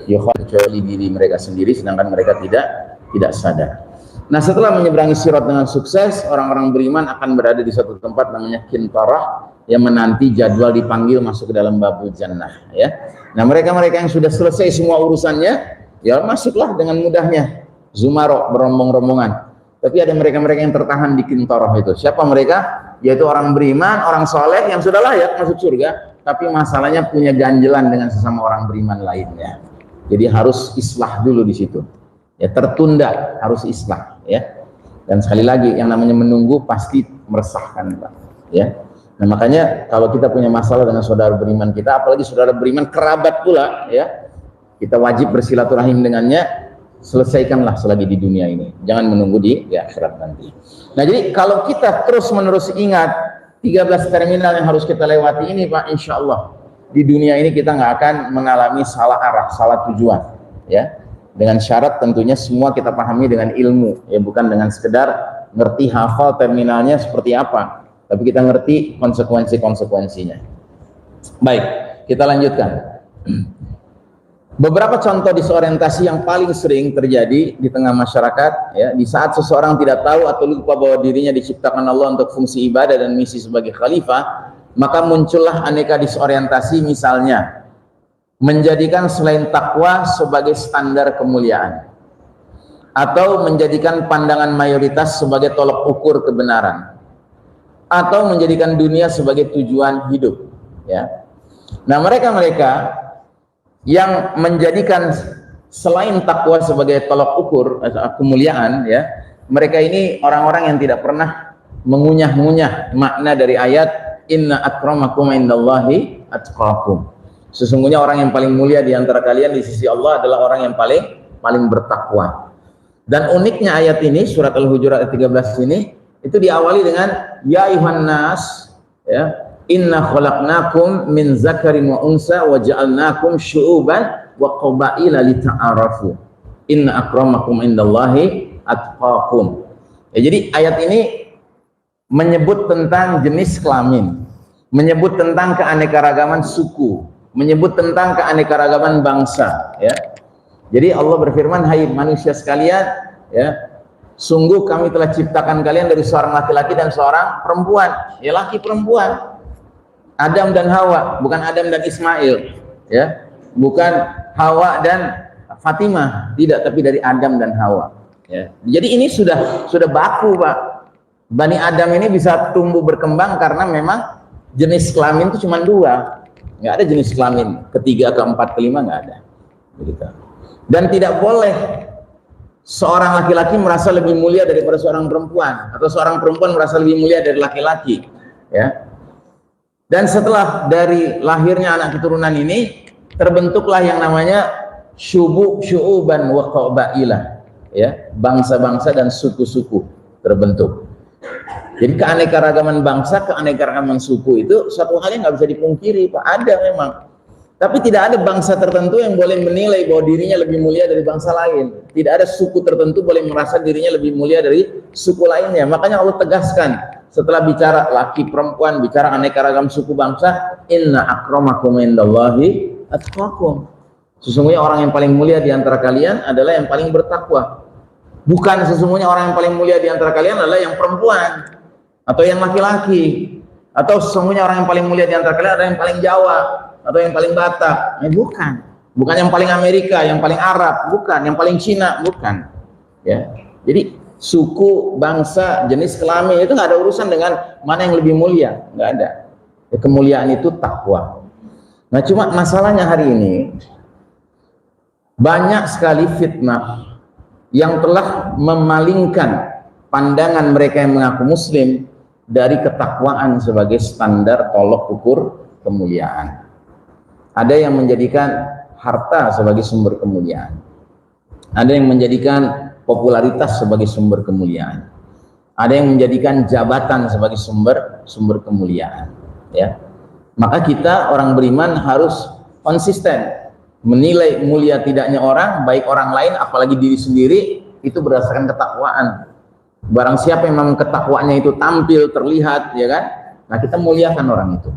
A: Ya, kecuali diri mereka sendiri, sedangkan mereka tidak sadar. Nah, setelah menyeberangi sirat dengan sukses, orang-orang beriman akan berada di satu tempat namanya Kintarah, yang menanti jadwal dipanggil masuk ke dalam babul jannah, ya. Nah, mereka-mereka yang sudah selesai semua urusannya, ya masuklah dengan mudahnya. Zumaro, berombong-rombongan. Tapi ada mereka-mereka yang tertahan di Kintarah itu. Siapa mereka? Yaitu orang beriman, orang soleh yang sudah layak masuk surga, tapi masalahnya punya ganjelan dengan sesama orang beriman lainnya. Jadi harus islah dulu di situ. Ya, tertunda, harus islah, ya. Dan sekali lagi yang namanya menunggu pasti meresahkan, Pak, ya. Nah, makanya kalau kita punya masalah dengan saudara beriman kita, apalagi saudara beriman kerabat pula, ya, kita wajib bersilaturahim dengannya, selesaikanlah selagi di dunia ini, jangan menunggu di akhirat nanti. Nah, jadi kalau kita terus-menerus ingat 13 terminal yang harus kita lewati ini, Pak, insya Allah di dunia ini kita nggak akan mengalami salah arah, salah tujuan, ya. Dengan syarat tentunya semua kita pahami dengan ilmu, ya, bukan dengan sekedar ngerti hafal terminalnya seperti apa, tapi kita ngerti konsekuensi-konsekuensinya. Baik, kita lanjutkan. Beberapa contoh disorientasi yang paling sering terjadi di tengah masyarakat, ya, di saat seseorang tidak tahu atau lupa bahwa dirinya diciptakan Allah untuk fungsi ibadah dan misi sebagai khalifah, maka muncullah aneka disorientasi, misalnya menjadikan selain takwa sebagai standar kemuliaan, atau menjadikan pandangan mayoritas sebagai tolok ukur kebenaran, atau menjadikan dunia sebagai tujuan hidup, ya. Nah, mereka-mereka yang menjadikan selain takwa sebagai tolok ukur kemuliaan, ya, mereka ini orang-orang yang tidak pernah mengunyah-ngunyah makna dari ayat inna akramakum indallahi atqakum. Sesungguhnya orang yang paling mulia di antara kalian di sisi Allah adalah orang yang paling bertakwa. Dan uniknya ayat ini, surat Al-Hujurat ayat 13 ini, itu diawali dengan ya ayuhan nas, ya, inna khalaqnakum min zakarin wa unsa wa ja'alnakum syu'uban wa qabaila lita'arafu inna akramakum indallahi atqakum. Ya, jadi ayat ini menyebut tentang jenis kelamin, menyebut tentang keanekaragaman suku, menyebut tentang keanekaragaman bangsa, ya. Jadi Allah berfirman, hai manusia sekalian, ya, sungguh kami telah ciptakan kalian dari seorang laki-laki dan seorang perempuan, ya, laki perempuan, Adam dan Hawa, bukan Adam dan Ismail, ya, bukan Hawa dan Fatimah, tidak, tapi dari Adam dan Hawa, ya. Jadi ini sudah baku, Pak. Bani Adam ini bisa tumbuh berkembang karena memang jenis kelamin itu cuma dua. Nggak ada jenis kelamin ketiga, keempat, kelima, nggak ada. Begitu. Dan tidak boleh seorang laki-laki merasa lebih mulia daripada seorang perempuan, atau seorang perempuan merasa lebih mulia dari laki-laki, ya. Dan setelah dari lahirnya anak keturunan ini, terbentuklah yang namanya syu'uban wa qabailah, ya, bangsa-bangsa dan suku-suku terbentuk. Jadi keanekaragaman bangsa, keanekaragaman suku itu suatu hal yang nggak bisa dipungkiri, Pak. Ada memang. Tapi tidak ada bangsa tertentu yang boleh menilai bahwa dirinya lebih mulia dari bangsa lain. Tidak ada suku tertentu boleh merasa dirinya lebih mulia dari suku lainnya. Makanya Allah tegaskan setelah bicara laki perempuan, bicara anekaragam suku bangsa, inna akramakum indallahi atqakum. Sesungguhnya orang yang paling mulia di antara kalian adalah yang paling bertakwa. Bukan sesungguhnya orang yang paling mulia di antara kalian adalah yang perempuan atau yang laki-laki, atau sesungguhnya orang yang paling mulia di antara kalian adalah yang paling Jawa atau yang paling Batak. Bukan yang paling Amerika, yang paling Arab, bukan yang paling Cina, bukan, ya. Jadi suku, bangsa, jenis kelamin itu nggak ada urusan dengan mana yang lebih mulia, nggak ada, Ya, kemuliaan itu takwa. Nah, cuma masalahnya hari ini banyak sekali fitnah yang telah memalingkan pandangan mereka yang mengaku muslim dari ketakwaan sebagai standar tolok ukur kemuliaan. Ada yang menjadikan harta sebagai sumber kemuliaan. Ada yang menjadikan popularitas sebagai sumber kemuliaan. Ada yang menjadikan jabatan sebagai sumber kemuliaan. Ya, maka kita orang beriman harus konsisten menilai mulia tidaknya orang, baik orang lain, apalagi diri sendiri, itu berdasarkan ketakwaan. Barang siapa yang memang ketakwaannya itu tampil, terlihat, ya kan? Nah, kita muliakan orang itu.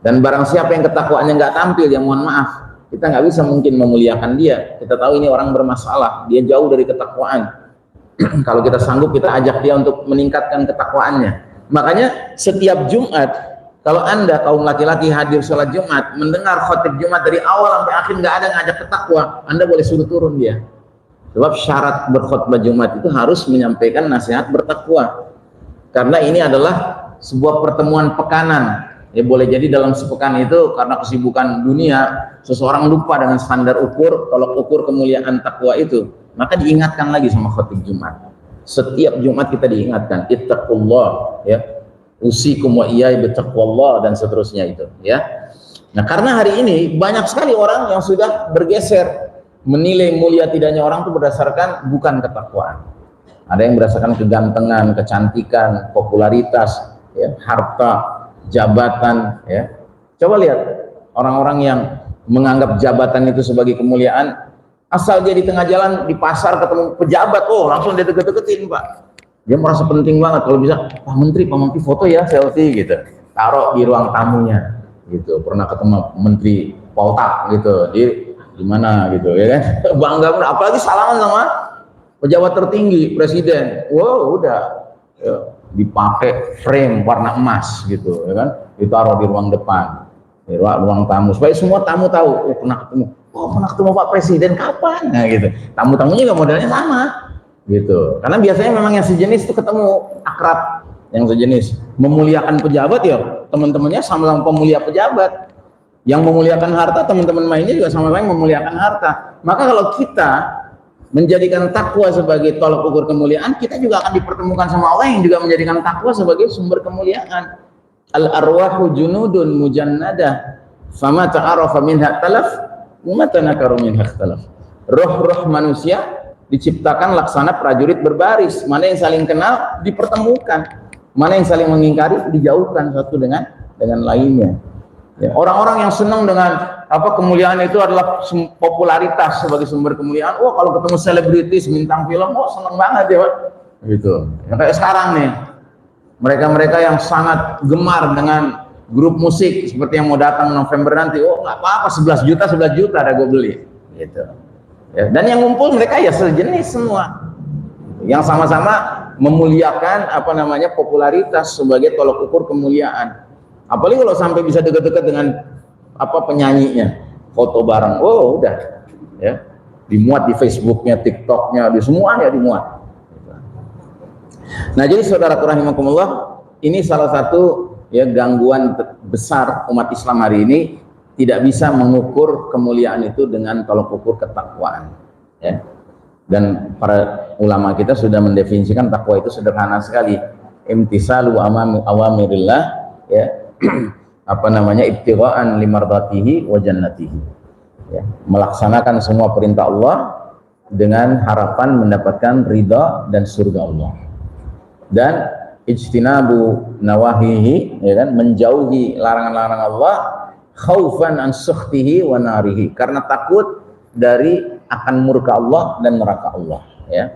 A: Dan barang siapa yang ketakwaannya nggak tampil, ya mohon maaf, kita nggak bisa mungkin memuliakan dia. Kita tahu ini orang bermasalah, dia jauh dari ketakwaan. Kalau kita sanggup, kita ajak dia untuk meningkatkan ketakwaannya. Makanya setiap Jumat, kalau Anda kaum laki-laki hadir sholat Jumat, mendengar khotib Jumat dari awal sampai akhir nggak ada ngajak ke takwa, Anda boleh suruh turun dia. Sebab syarat berkhutbah Jumat itu harus menyampaikan nasihat bertakwa. Karena ini adalah sebuah pertemuan pekanan. Ya, boleh jadi dalam sepekan itu karena kesibukan dunia, seseorang lupa dengan standar ukur, tolok ukur kemuliaan takwa itu, maka diingatkan lagi sama khotib Jumat. Setiap Jumat kita diingatkan, ittaqullah, ya. Usikum wa iyaya bittaqwallah, dan seterusnya itu, ya. Nah, karena hari ini banyak sekali orang yang sudah bergeser menilai mulia tidaknya orang itu berdasarkan bukan ketakwaan. Ada yang berdasarkan kegantengan, kecantikan, popularitas, ya, harta, jabatan, ya. Coba lihat orang-orang yang menganggap jabatan itu sebagai kemuliaan, asal dia di tengah jalan di pasar ketemu pejabat, oh langsung dia deket-deketin, Pak. Dia merasa penting banget kalau bisa, Pak Menteri foto ya, selfie gitu, taruh di ruang tamunya gitu. Pernah ketemu Menteri Poltak gitu, di mana gitu, ya kan, bangga pun, apalagi salaman sama pejabat tertinggi, presiden, wow udah, ya, dipakai frame warna emas gitu, ya kan, ditaruh di ruang depan, di ruang tamu, supaya semua tamu tahu, oh pernah ketemu Pak Presiden kapan, nah gitu. Tamu-tamunya juga modelnya sama gitu, karena biasanya memang yang sejenis itu ketemu akrab, yang sejenis memuliakan pejabat, ya teman-temannya sama-sama pemulia pejabat, yang memuliakan harta, teman-teman mainnya juga sama-sama memuliakan harta. Maka kalau kita menjadikan takwa sebagai tolak ukur kemuliaan, kita juga akan dipertemukan sama Allah yang juga menjadikan takwa sebagai sumber kemuliaan. Al arwahu junudun mujannadah, fama ta'arafa minha talaf, wa tanakaru minha ikhtalaf. Roh-roh manusia diciptakan laksana prajurit berbaris, mana yang saling kenal dipertemukan, mana yang saling mengingkari dijauhkan satu dengan lainnya. Ya, orang-orang yang senang dengan kemuliaan itu adalah popularitas sebagai sumber kemuliaan. Oh, kalau ketemu selebritis, bintang film, oh senang banget ya, Pak. Gitu. Ya, kayak sekarang nih, mereka-mereka yang sangat gemar dengan grup musik seperti yang mau datang November nanti, oh nggak apa-apa, 11 juta ada gue beli, gitu. Ya, dan yang ngumpul mereka ya sejenis semua, yang sama-sama memuliakan popularitas sebagai tolok ukur kemuliaan. Apalagi kalau sampai bisa dekat-dekat dengan penyanyinya, foto bareng, oh udah, ya, dimuat di Facebooknya, TikToknya, di semuanya dimuat. Nah, jadi saudaraku rahimakumullah, ini salah satu ya gangguan besar umat Islam hari ini, tidak bisa mengukur kemuliaan itu dengan tolok ukur ketakwaan, ya. Dan para ulama kita sudah mendefinisikan takwa itu sederhana sekali, imtisalu awamirillah, ya, ibtigha'an limardatihi wa jannatihi, ya, melaksanakan semua perintah Allah dengan harapan mendapatkan ridha dan surga Allah, dan ijtinabu nawahihi, ya kan, menjauhi larangan-larangan Allah, khaufan an sukhtihi wa narihi, karena takut dari akan murka Allah dan neraka Allah, ya.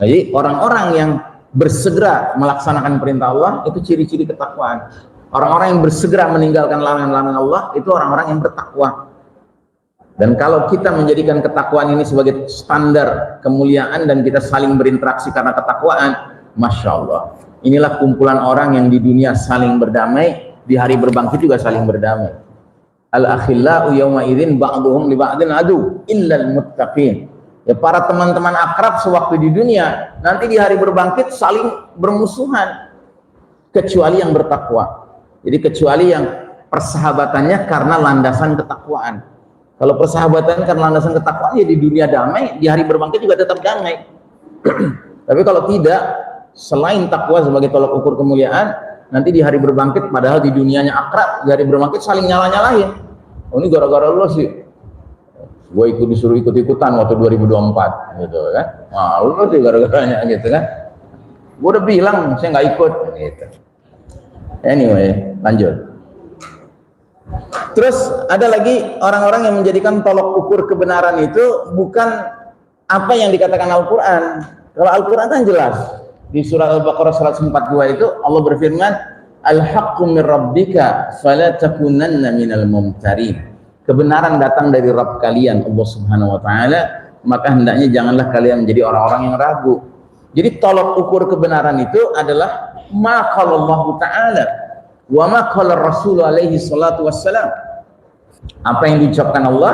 A: Jadi orang-orang yang bersegera melaksanakan perintah Allah itu ciri-ciri ketakwaan. Orang-orang yang bersegera meninggalkan larangan-larangan Allah itu orang-orang yang bertakwa. Dan kalau kita menjadikan ketakwaan ini sebagai standar kemuliaan dan kita saling berinteraksi karena ketakwaan, Masya Allah, inilah kumpulan orang yang di dunia saling berdamai, di hari berbangkit juga saling berdamai. Al-akhillau yawma idzin ba'duhum li ba'din adu illal muttaqin. Ya, para teman-teman akrab sewaktu di dunia, nanti di hari berbangkit saling bermusuhan kecuali yang bertakwa. Jadi kecuali yang persahabatannya karena landasan ketakwaan. Kalau persahabatan karena landasan ketakwaan, ya di dunia damai, di hari berbangkit juga tetap damai. Tapi kalau tidak, selain takwa sebagai tolak ukur kemuliaan, nanti di hari berbangkit, padahal di dunianya akrab, di hari berbangkit saling nyalah-nyalahin. Oh, ini gara-gara lo sih, gue disuruh ikut-ikutan waktu 2024 gitu kan. Nah, lu sih gara-garanya gitu kan. Gue udah bilang saya nggak ikut gitu. Anyway, lanjut. Terus ada lagi orang-orang yang menjadikan tolok ukur kebenaran itu bukan apa yang dikatakan Al-Quran. Kalau Al-Quran kan jelas. Di surah Al-Baqarah 142 itu Allah berfirman, Al-haqqu min rabbika fala takunanna minal mumtarin. Kebenaran datang dari Rabb kalian, Allah Subhanahu wa taala, maka hendaknya janganlah kalian menjadi orang-orang yang ragu. Jadi tolok ukur kebenaran itu adalah ma qala Allah taala wa ma qala Rasul alaihi salatu wassalam. Apa yang diucapkan Allah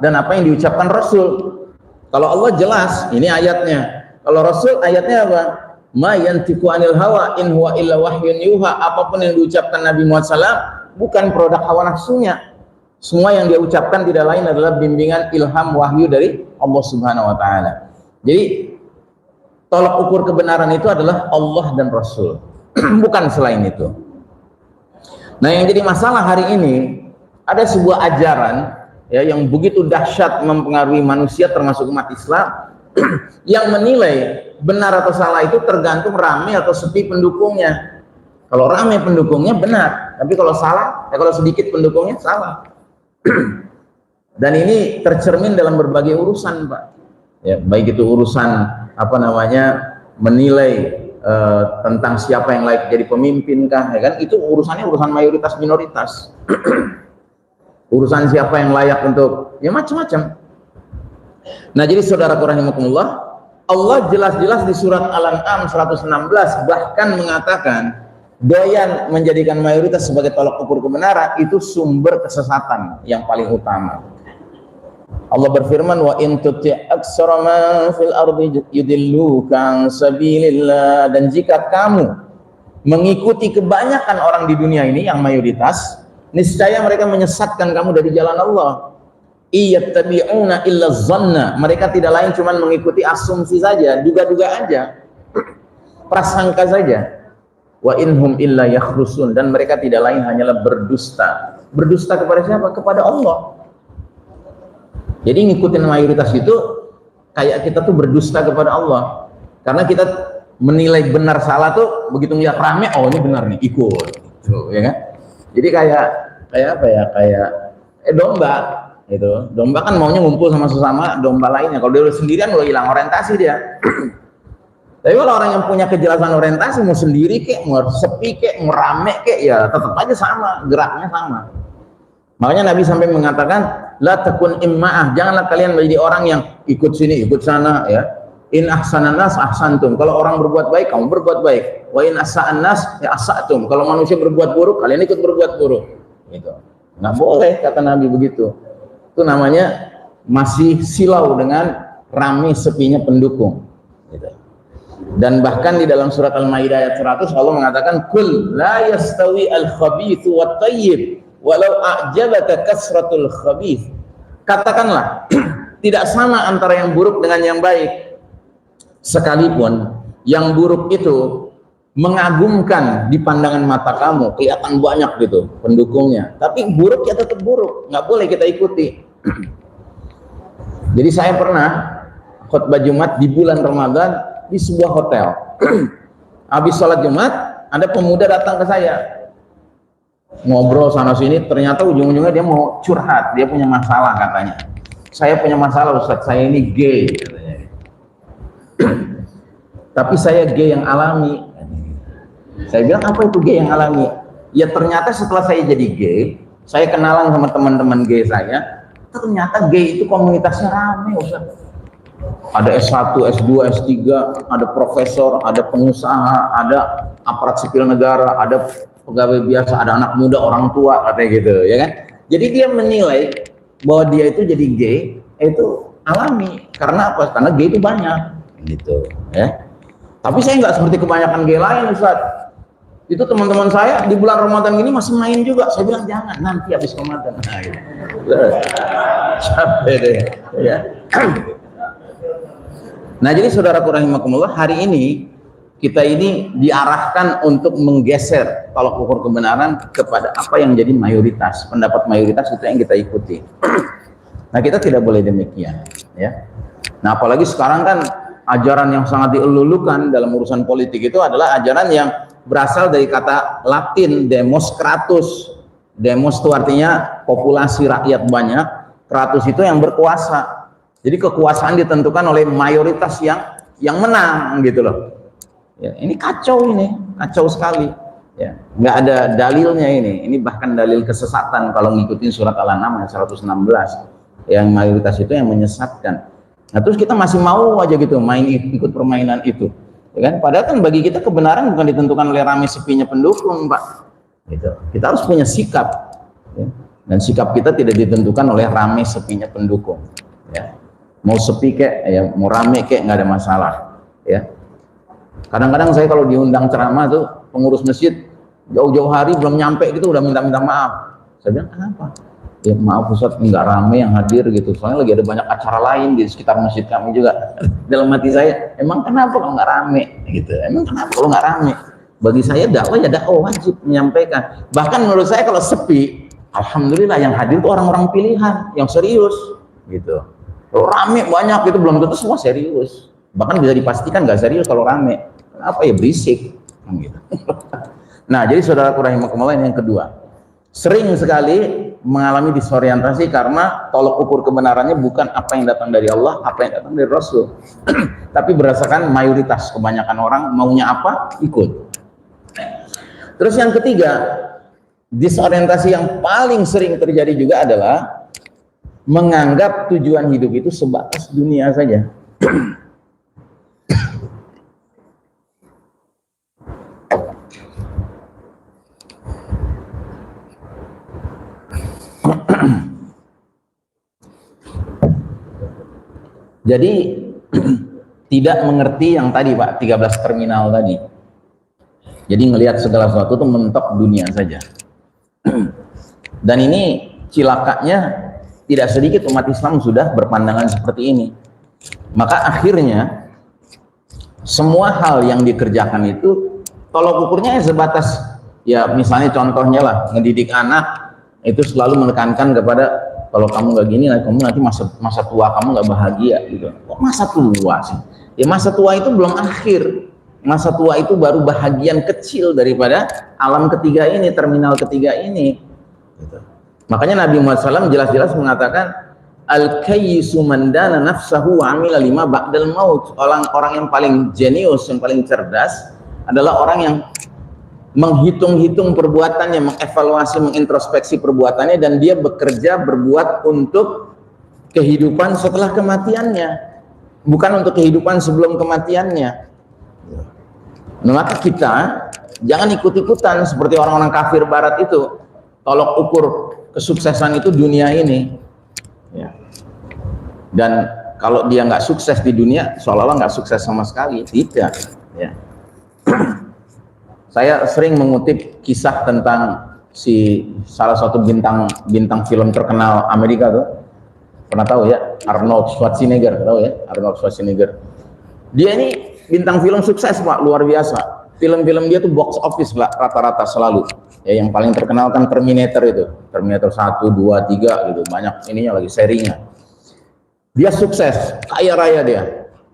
A: dan apa yang diucapkan Rasul. Kalau Allah jelas, ini ayatnya. Kalau Rasul ayatnya apa? Ma yantiqu anil hawa in huwa illa wahyun yuha. Apapun yang diucapkan Nabi Muhammad SAW bukan produk hawa nafsunya. Semua yang dia ucapkan tidak lain adalah bimbingan ilham wahyu dari Allah Subhanahu wa taala. Jadi tolak ukur kebenaran itu adalah Allah dan Rasul, bukan selain itu. Nah, yang jadi masalah hari ini, ada sebuah ajaran ya yang begitu dahsyat mempengaruhi manusia termasuk umat Islam yang menilai benar atau salah itu tergantung ramai atau sepi pendukungnya. Kalau ramai pendukungnya benar, tapi kalau salah, kalau sedikit pendukungnya salah. Dan ini tercermin dalam berbagai urusan, Pak. Ya, baik itu urusan apa namanya menilai tentang siapa yang layak jadi pemimpin kah, ya kan? Itu urusannya urusan mayoritas minoritas. Urusan siapa yang layak untuk ya macam-macam. Nah, jadi saudaraku rahimakumullah, Allah jelas-jelas di surat Al-An'am 116 bahkan mengatakan doyan menjadikan mayoritas sebagai tolak ukur kebenaran itu sumber kesesatan yang paling utama. Allah berfirman, wa in tuti' aktsara man fil ardi yudilluka an sabilillah. Dan jika kamu mengikuti kebanyakan orang di dunia ini yang mayoritas, niscaya mereka menyesatkan kamu dari jalan Allah. Iyattabi'una illa dhanna. Mereka tidak lain cuman mengikuti asumsi saja, duga-duga aja, prasangka saja. Wa inhum illa yakhrusun. Dan mereka tidak lain hanyalah berdusta. Berdusta kepada siapa? Kepada Allah. Jadi ngikutin mayoritas itu kayak kita tuh berdusta kepada Allah. Karena kita menilai benar salah tuh begitu ngeliat rame, oh ini benar nih, ikut. Tuh, ya kan? Jadi kayak apa ya? Kayak domba gitu. Domba kan maunya ngumpul sama sesama domba lainnya. Kalau dia sendirian udah hilang orientasi dia. Tapi kalau orang yang punya kejelasan orientasi, mau sendiri kek, mau sepi kek, mau rame kek, ya tetap aja sama, geraknya sama. Makanya Nabi sampai mengatakan, la takun imma'ah, janganlah kalian menjadi orang yang ikut sini, ikut sana, ya. In ahsanan nas ahsantum. Kalau orang berbuat baik, kamu berbuat baik. Wa in asa'an nas ya asa'tum. Kalau manusia berbuat buruk, kalian ikut berbuat buruk. Gitu. Nggak boleh kata Nabi begitu. Itu namanya masih silau dengan rame sepinya pendukung. Gitu. Dan bahkan di dalam surat Al-Maidah ayat 100 Allah mengatakan, kul la yastawi al-khabithu wat tayyib walau a'jabaka kasratul khabith. Katakanlah tidak sama antara yang buruk dengan yang baik, sekalipun yang buruk itu mengagumkan di pandangan mata kamu, kelihatan banyak gitu pendukungnya, tapi buruk ya tetap buruk, nggak boleh kita ikuti. Jadi saya pernah khutbah Jumat di bulan Ramadan di sebuah hotel. Habis sholat Jumat ada pemuda datang ke saya, ngobrol sana sini, ternyata ujung-ujungnya dia mau curhat, dia punya masalah katanya. Saya punya masalah Ustaz, saya ini gay katanya. Tapi saya gay yang alami. Saya bilang, apa itu gay yang alami? Ya ternyata setelah saya jadi gay, saya kenalan sama teman-teman gay saya, ternyata gay itu komunitasnya rame Ustaz. Ada S1, S2, S3, ada profesor, ada pengusaha, ada aparat sipil negara, ada pegawai biasa, ada anak muda, orang tua, katanya gitu, ya kan? Jadi dia menilai bahwa dia itu jadi gay itu alami. Karena apa? Karena gay itu banyak, gitu, ya. Tapi saya nggak seperti kebanyakan gay lain, Ustaz. Itu teman-teman saya di bulan Ramadan gini masih main juga. Saya bilang jangan, nanti habis Ramadan. Nah, gitu. Capek deh, ya. Nah, jadi saudaraku rahimakumullah, hari ini kita ini diarahkan untuk menggeser tolak ukur kebenaran kepada apa yang jadi mayoritas, pendapat mayoritas itu yang kita ikuti. Nah, kita tidak boleh demikian, ya. Nah, apalagi sekarang kan ajaran yang sangat dielulukan dalam urusan politik itu adalah ajaran yang berasal dari kata Latin demos kratus. Demos itu artinya populasi rakyat banyak, kratus itu yang berkuasa. Jadi kekuasaan ditentukan oleh mayoritas yang menang gitu loh. Ya, ini kacau sekali. Ya, nggak ada dalilnya ini. Ini bahkan dalil kesesatan kalau ngikutin surat Al-An'am 116. Yang mayoritas itu yang menyesatkan. Nah, terus kita masih mau aja gitu ikut permainan itu. Ya kan? Padahal kan bagi kita kebenaran bukan ditentukan oleh ramai sepinya pendukung, Pak. Gitu. Kita harus punya sikap. Ya. Dan sikap kita tidak ditentukan oleh ramai sepinya pendukung. Ya. Mau sepi kek, ya, mau rame kek, nggak ada masalah, ya. Kadang-kadang saya kalau diundang ceramah tuh pengurus masjid jauh-jauh hari belum nyampe gitu udah minta maaf. Saya bilang kenapa? Ya maaf Ustaz, nggak rame yang hadir gitu. Soalnya lagi ada banyak acara lain di sekitar masjid kami juga. Dalam hati saya, emang kenapa kalau nggak rame? Gitu. Emang kenapa kalau nggak rame? Bagi saya dakwah ya dakwah wajib menyampaikan. Bahkan menurut saya kalau sepi, alhamdulillah yang hadir itu orang-orang pilihan yang serius, gitu. Kalau rame banyak itu belum tentu semua serius. Bahkan bisa dipastikan nggak serius kalau rame. Kenapa ya berisik? Gitu. Nah, jadi saudaraku rahimakumullah yang kedua, sering sekali mengalami disorientasi karena tolok ukur kebenarannya bukan apa yang datang dari Allah, apa yang datang dari Rasul, tapi berdasarkan mayoritas, kebanyakan orang maunya apa ikut. Terus yang ketiga, disorientasi yang paling sering terjadi juga adalah menganggap tujuan hidup itu sebatas dunia saja. Jadi tidak mengerti yang tadi Pak, 13 terminal tadi. Jadi ngelihat segala sesuatu itu mentok dunia saja. Dan ini cilakanya tidak sedikit umat Islam sudah berpandangan seperti ini. Maka akhirnya semua hal yang dikerjakan itu tolok ukurnya sebatas, ya misalnya contohnya lah, ngedidik anak itu selalu menekankan kepada kalau kamu nggak gini, kamu nanti masa tua kamu nggak bahagia gitu. Kok masa tua sih? Ya masa tua itu belum akhir. Masa tua itu baru bahagian kecil daripada alam ketiga ini, terminal ketiga ini. Gitu. Makanya Nabi Muhammad SAW jelas-jelas mengatakan al-kayyisu man dana nafsahu wa amila lima ba'dal maut. Orang yang paling jenius, yang paling cerdas adalah orang yang menghitung-hitung perbuatannya, mengevaluasi, mengintrospeksi perbuatannya, dan dia bekerja berbuat untuk kehidupan setelah kematiannya, bukan untuk kehidupan sebelum kematiannya. Nah, maka kita jangan ikut-ikutan seperti orang-orang kafir barat itu. Tolok ukur kesuksesan itu dunia ini, ya. Dan kalau dia nggak sukses di dunia, seolah-olah nggak sukses sama sekali. Tidak, ya. Saya sering mengutip kisah tentang salah satu bintang film terkenal Amerika tuh, pernah tahu ya, Arnold Schwarzenegger, tahu ya, Arnold Schwarzenegger. Dia ini bintang film sukses Pak, luar biasa. Film-film dia tuh box office Pak, rata-rata selalu. Ya yang paling terkenal kan Terminator itu, Terminator 1, 2, 3 gitu, banyak ininya lagi serinya. Dia sukses, kaya raya dia.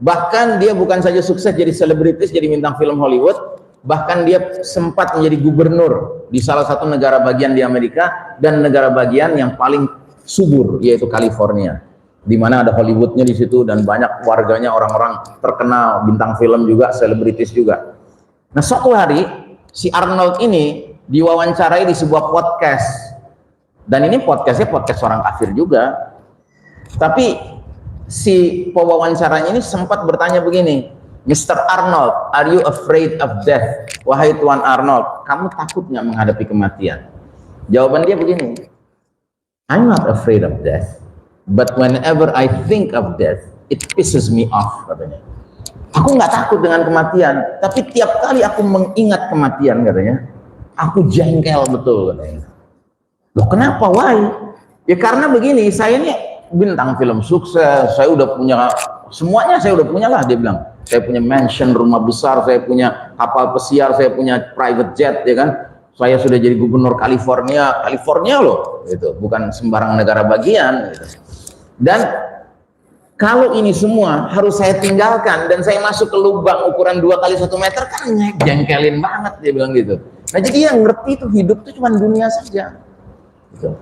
A: Bahkan dia bukan saja sukses jadi selebritis, jadi bintang film Hollywood, bahkan dia sempat menjadi gubernur di salah satu negara bagian di Amerika dan negara bagian yang paling subur yaitu California, di mana ada Hollywoodnya di situ dan banyak warganya orang-orang terkenal, bintang film juga, selebritis juga. Nah, suatu hari si Arnold ini diwawancarai di sebuah podcast, dan ini podcastnya podcast orang kafir juga. Tapi si pewawancaranya ini sempat bertanya begini, Mr. Arnold, are you afraid of death? Wahai Tuan Arnold, kamu takut nggak menghadapi kematian? Jawaban dia begini, I'm not afraid of death, but whenever I think of death, it pisses me off, katanya. Aku nggak takut dengan kematian, tapi tiap kali aku mengingat kematian katanya, aku jengkel betul katanya. Loh kenapa? Why? Ya karena begini, saya ini bintang film sukses, saya udah punya semuanya, saya udah punya lah, dia bilang. Saya punya mansion, rumah besar, saya punya kapal pesiar, saya punya private jet, ya kan. Saya sudah jadi gubernur California, California loh, gitu. Bukan sembarang negara bagian. Gitu. Dan kalau ini semua harus saya tinggalkan dan saya masuk ke lubang ukuran 2 kali 1 meter, kan jengkelin banget, dia bilang gitu. Nah jadi yang ngerti itu hidup itu cuma dunia saja. Gitu.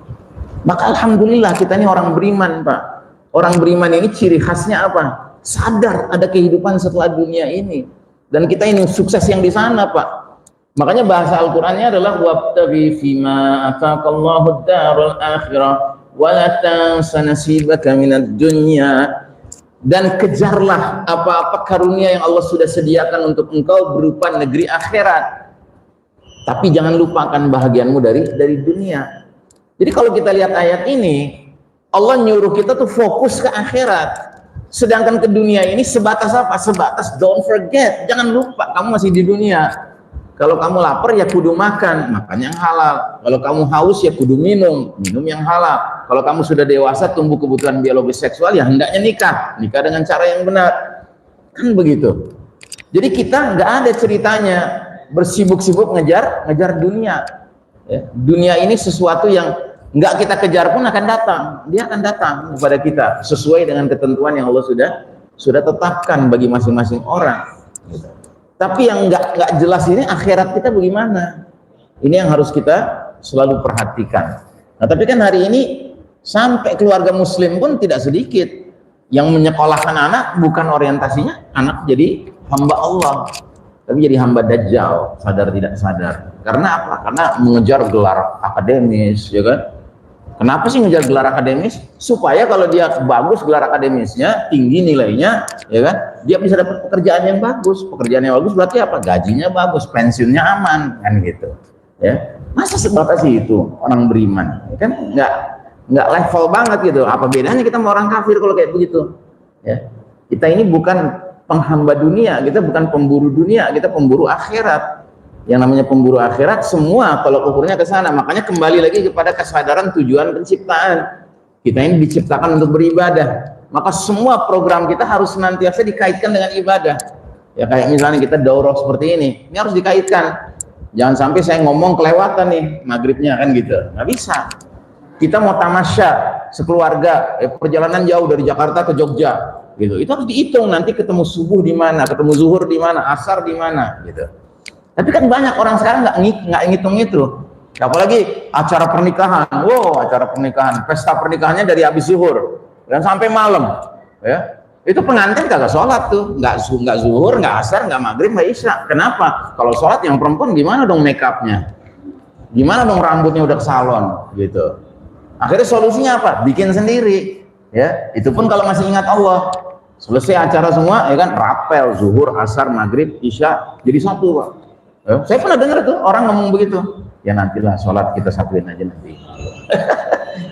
A: Maka alhamdulillah kita ini orang beriman, Pak. Orang beriman ini ciri khasnya apa? Sadar ada kehidupan setelah dunia ini. Dan kita ini sukses yang di sana, Pak. Makanya bahasa Al-Qur'annya adalah wabtaghi fima ataqallahu ad-darul akhirah wa la tansa nasibaka minad dunya, dan kejarlah apa-apa karunia yang Allah sudah sediakan untuk engkau berupa negeri akhirat. Tapi jangan lupakan bahagianmu dari dunia. Jadi kalau kita lihat ayat ini, Allah nyuruh kita tuh fokus ke akhirat. Sedangkan ke dunia ini sebatas apa? Sebatas don't forget, jangan lupa kamu masih di dunia. Kalau kamu lapar ya kudu makan, makan yang halal. Kalau kamu haus ya kudu minum, minum yang halal. Kalau kamu sudah dewasa tumbuh kebutuhan biologis seksual ya hendaknya nikah, nikah dengan cara yang benar. Kan begitu. Jadi kita nggak ada ceritanya bersibuk-sibuk ngejar dunia. Ya, dunia ini sesuatu yang nggak kita kejar pun akan datang, dia akan datang kepada kita sesuai dengan ketentuan yang Allah sudah tetapkan bagi masing-masing orang. Gitu. Tapi yang nggak jelas ini akhirat kita bagaimana? Ini yang harus kita selalu perhatikan. Nah, tapi kan hari ini sampai keluarga muslim pun tidak sedikit yang menyekolahkan anak bukan orientasinya anak jadi hamba Allah, tapi jadi hamba dajjal, sadar tidak sadar. Karena apa? Karena mengejar gelar akademis, ya kan? Kenapa sih ngejar gelar akademis? Supaya kalau dia bagus gelar akademisnya, tinggi nilainya, ya kan? Dia bisa dapat pekerjaan yang bagus. Pekerjaan yang bagus berarti apa? Gajinya bagus, pensiunnya aman, kan gitu. Ya, masa sebatas itu orang beriman? Ya kan nggak level banget gitu. Apa bedanya kita sama orang kafir kalau kayak begitu? Ya, kita ini bukan penghamba dunia, kita bukan pemburu dunia, kita pemburu akhirat. Yang namanya pemburu akhirat semua kalau ukurnya ke sana. Makanya kembali lagi kepada kesadaran tujuan penciptaan. Kita ini diciptakan untuk beribadah. Maka semua program kita harus senantiasa dikaitkan dengan ibadah. Ya kayak misalnya kita daurah seperti ini harus dikaitkan. Jangan sampai saya ngomong kelewatan nih maghribnya kan gitu. Nggak bisa. Kita mau tamasya sekeluarga, perjalanan jauh dari Jakarta ke Jogja, gitu. Itu harus dihitung nanti ketemu subuh di mana, ketemu zuhur di mana, asar di mana, gitu. Tapi kan banyak orang sekarang nggak ngitung itu. Apalagi acara pernikahan, wow acara pernikahan, pesta pernikahannya dari habis zuhur dan sampai malam, ya. Itu pengantin kagak sholat tuh, nggak zuhur, nggak asar, nggak maghrib, nggak isya. Kenapa? Kalau sholat yang perempuan gimana dong make upnya? Gimana dong rambutnya udah ke salon, gitu. Akhirnya solusinya apa? Bikin sendiri, ya. Itu pun kalau masih ingat Allah. Selesai acara semua, ya kan, rapel, zuhur, asar, maghrib, isya, jadi satu, Pak. Saya pernah dengar tuh orang ngomong begitu. Ya nantilah sholat kita satuin aja nanti.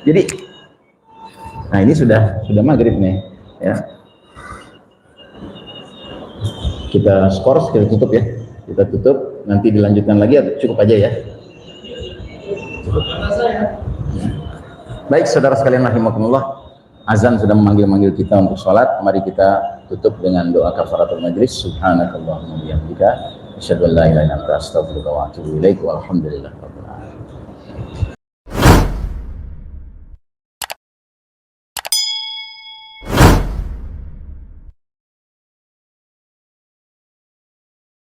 A: Jadi, nah ini sudah maghrib nih, ya. Kita skor, kita tutup ya. Kita tutup, nanti dilanjutkan lagi atau cukup aja ya. Cukup. Baik, saudara sekalian rahimakumullah. Azan sudah memanggil kita untuk sholat. Mari kita tutup dengan doa kafaratul majlis. Subhanakallahumma bihamdika asyhadu an la ilaha illa anta astaghfiruka wa atubu ilaik. Walhamdulillah.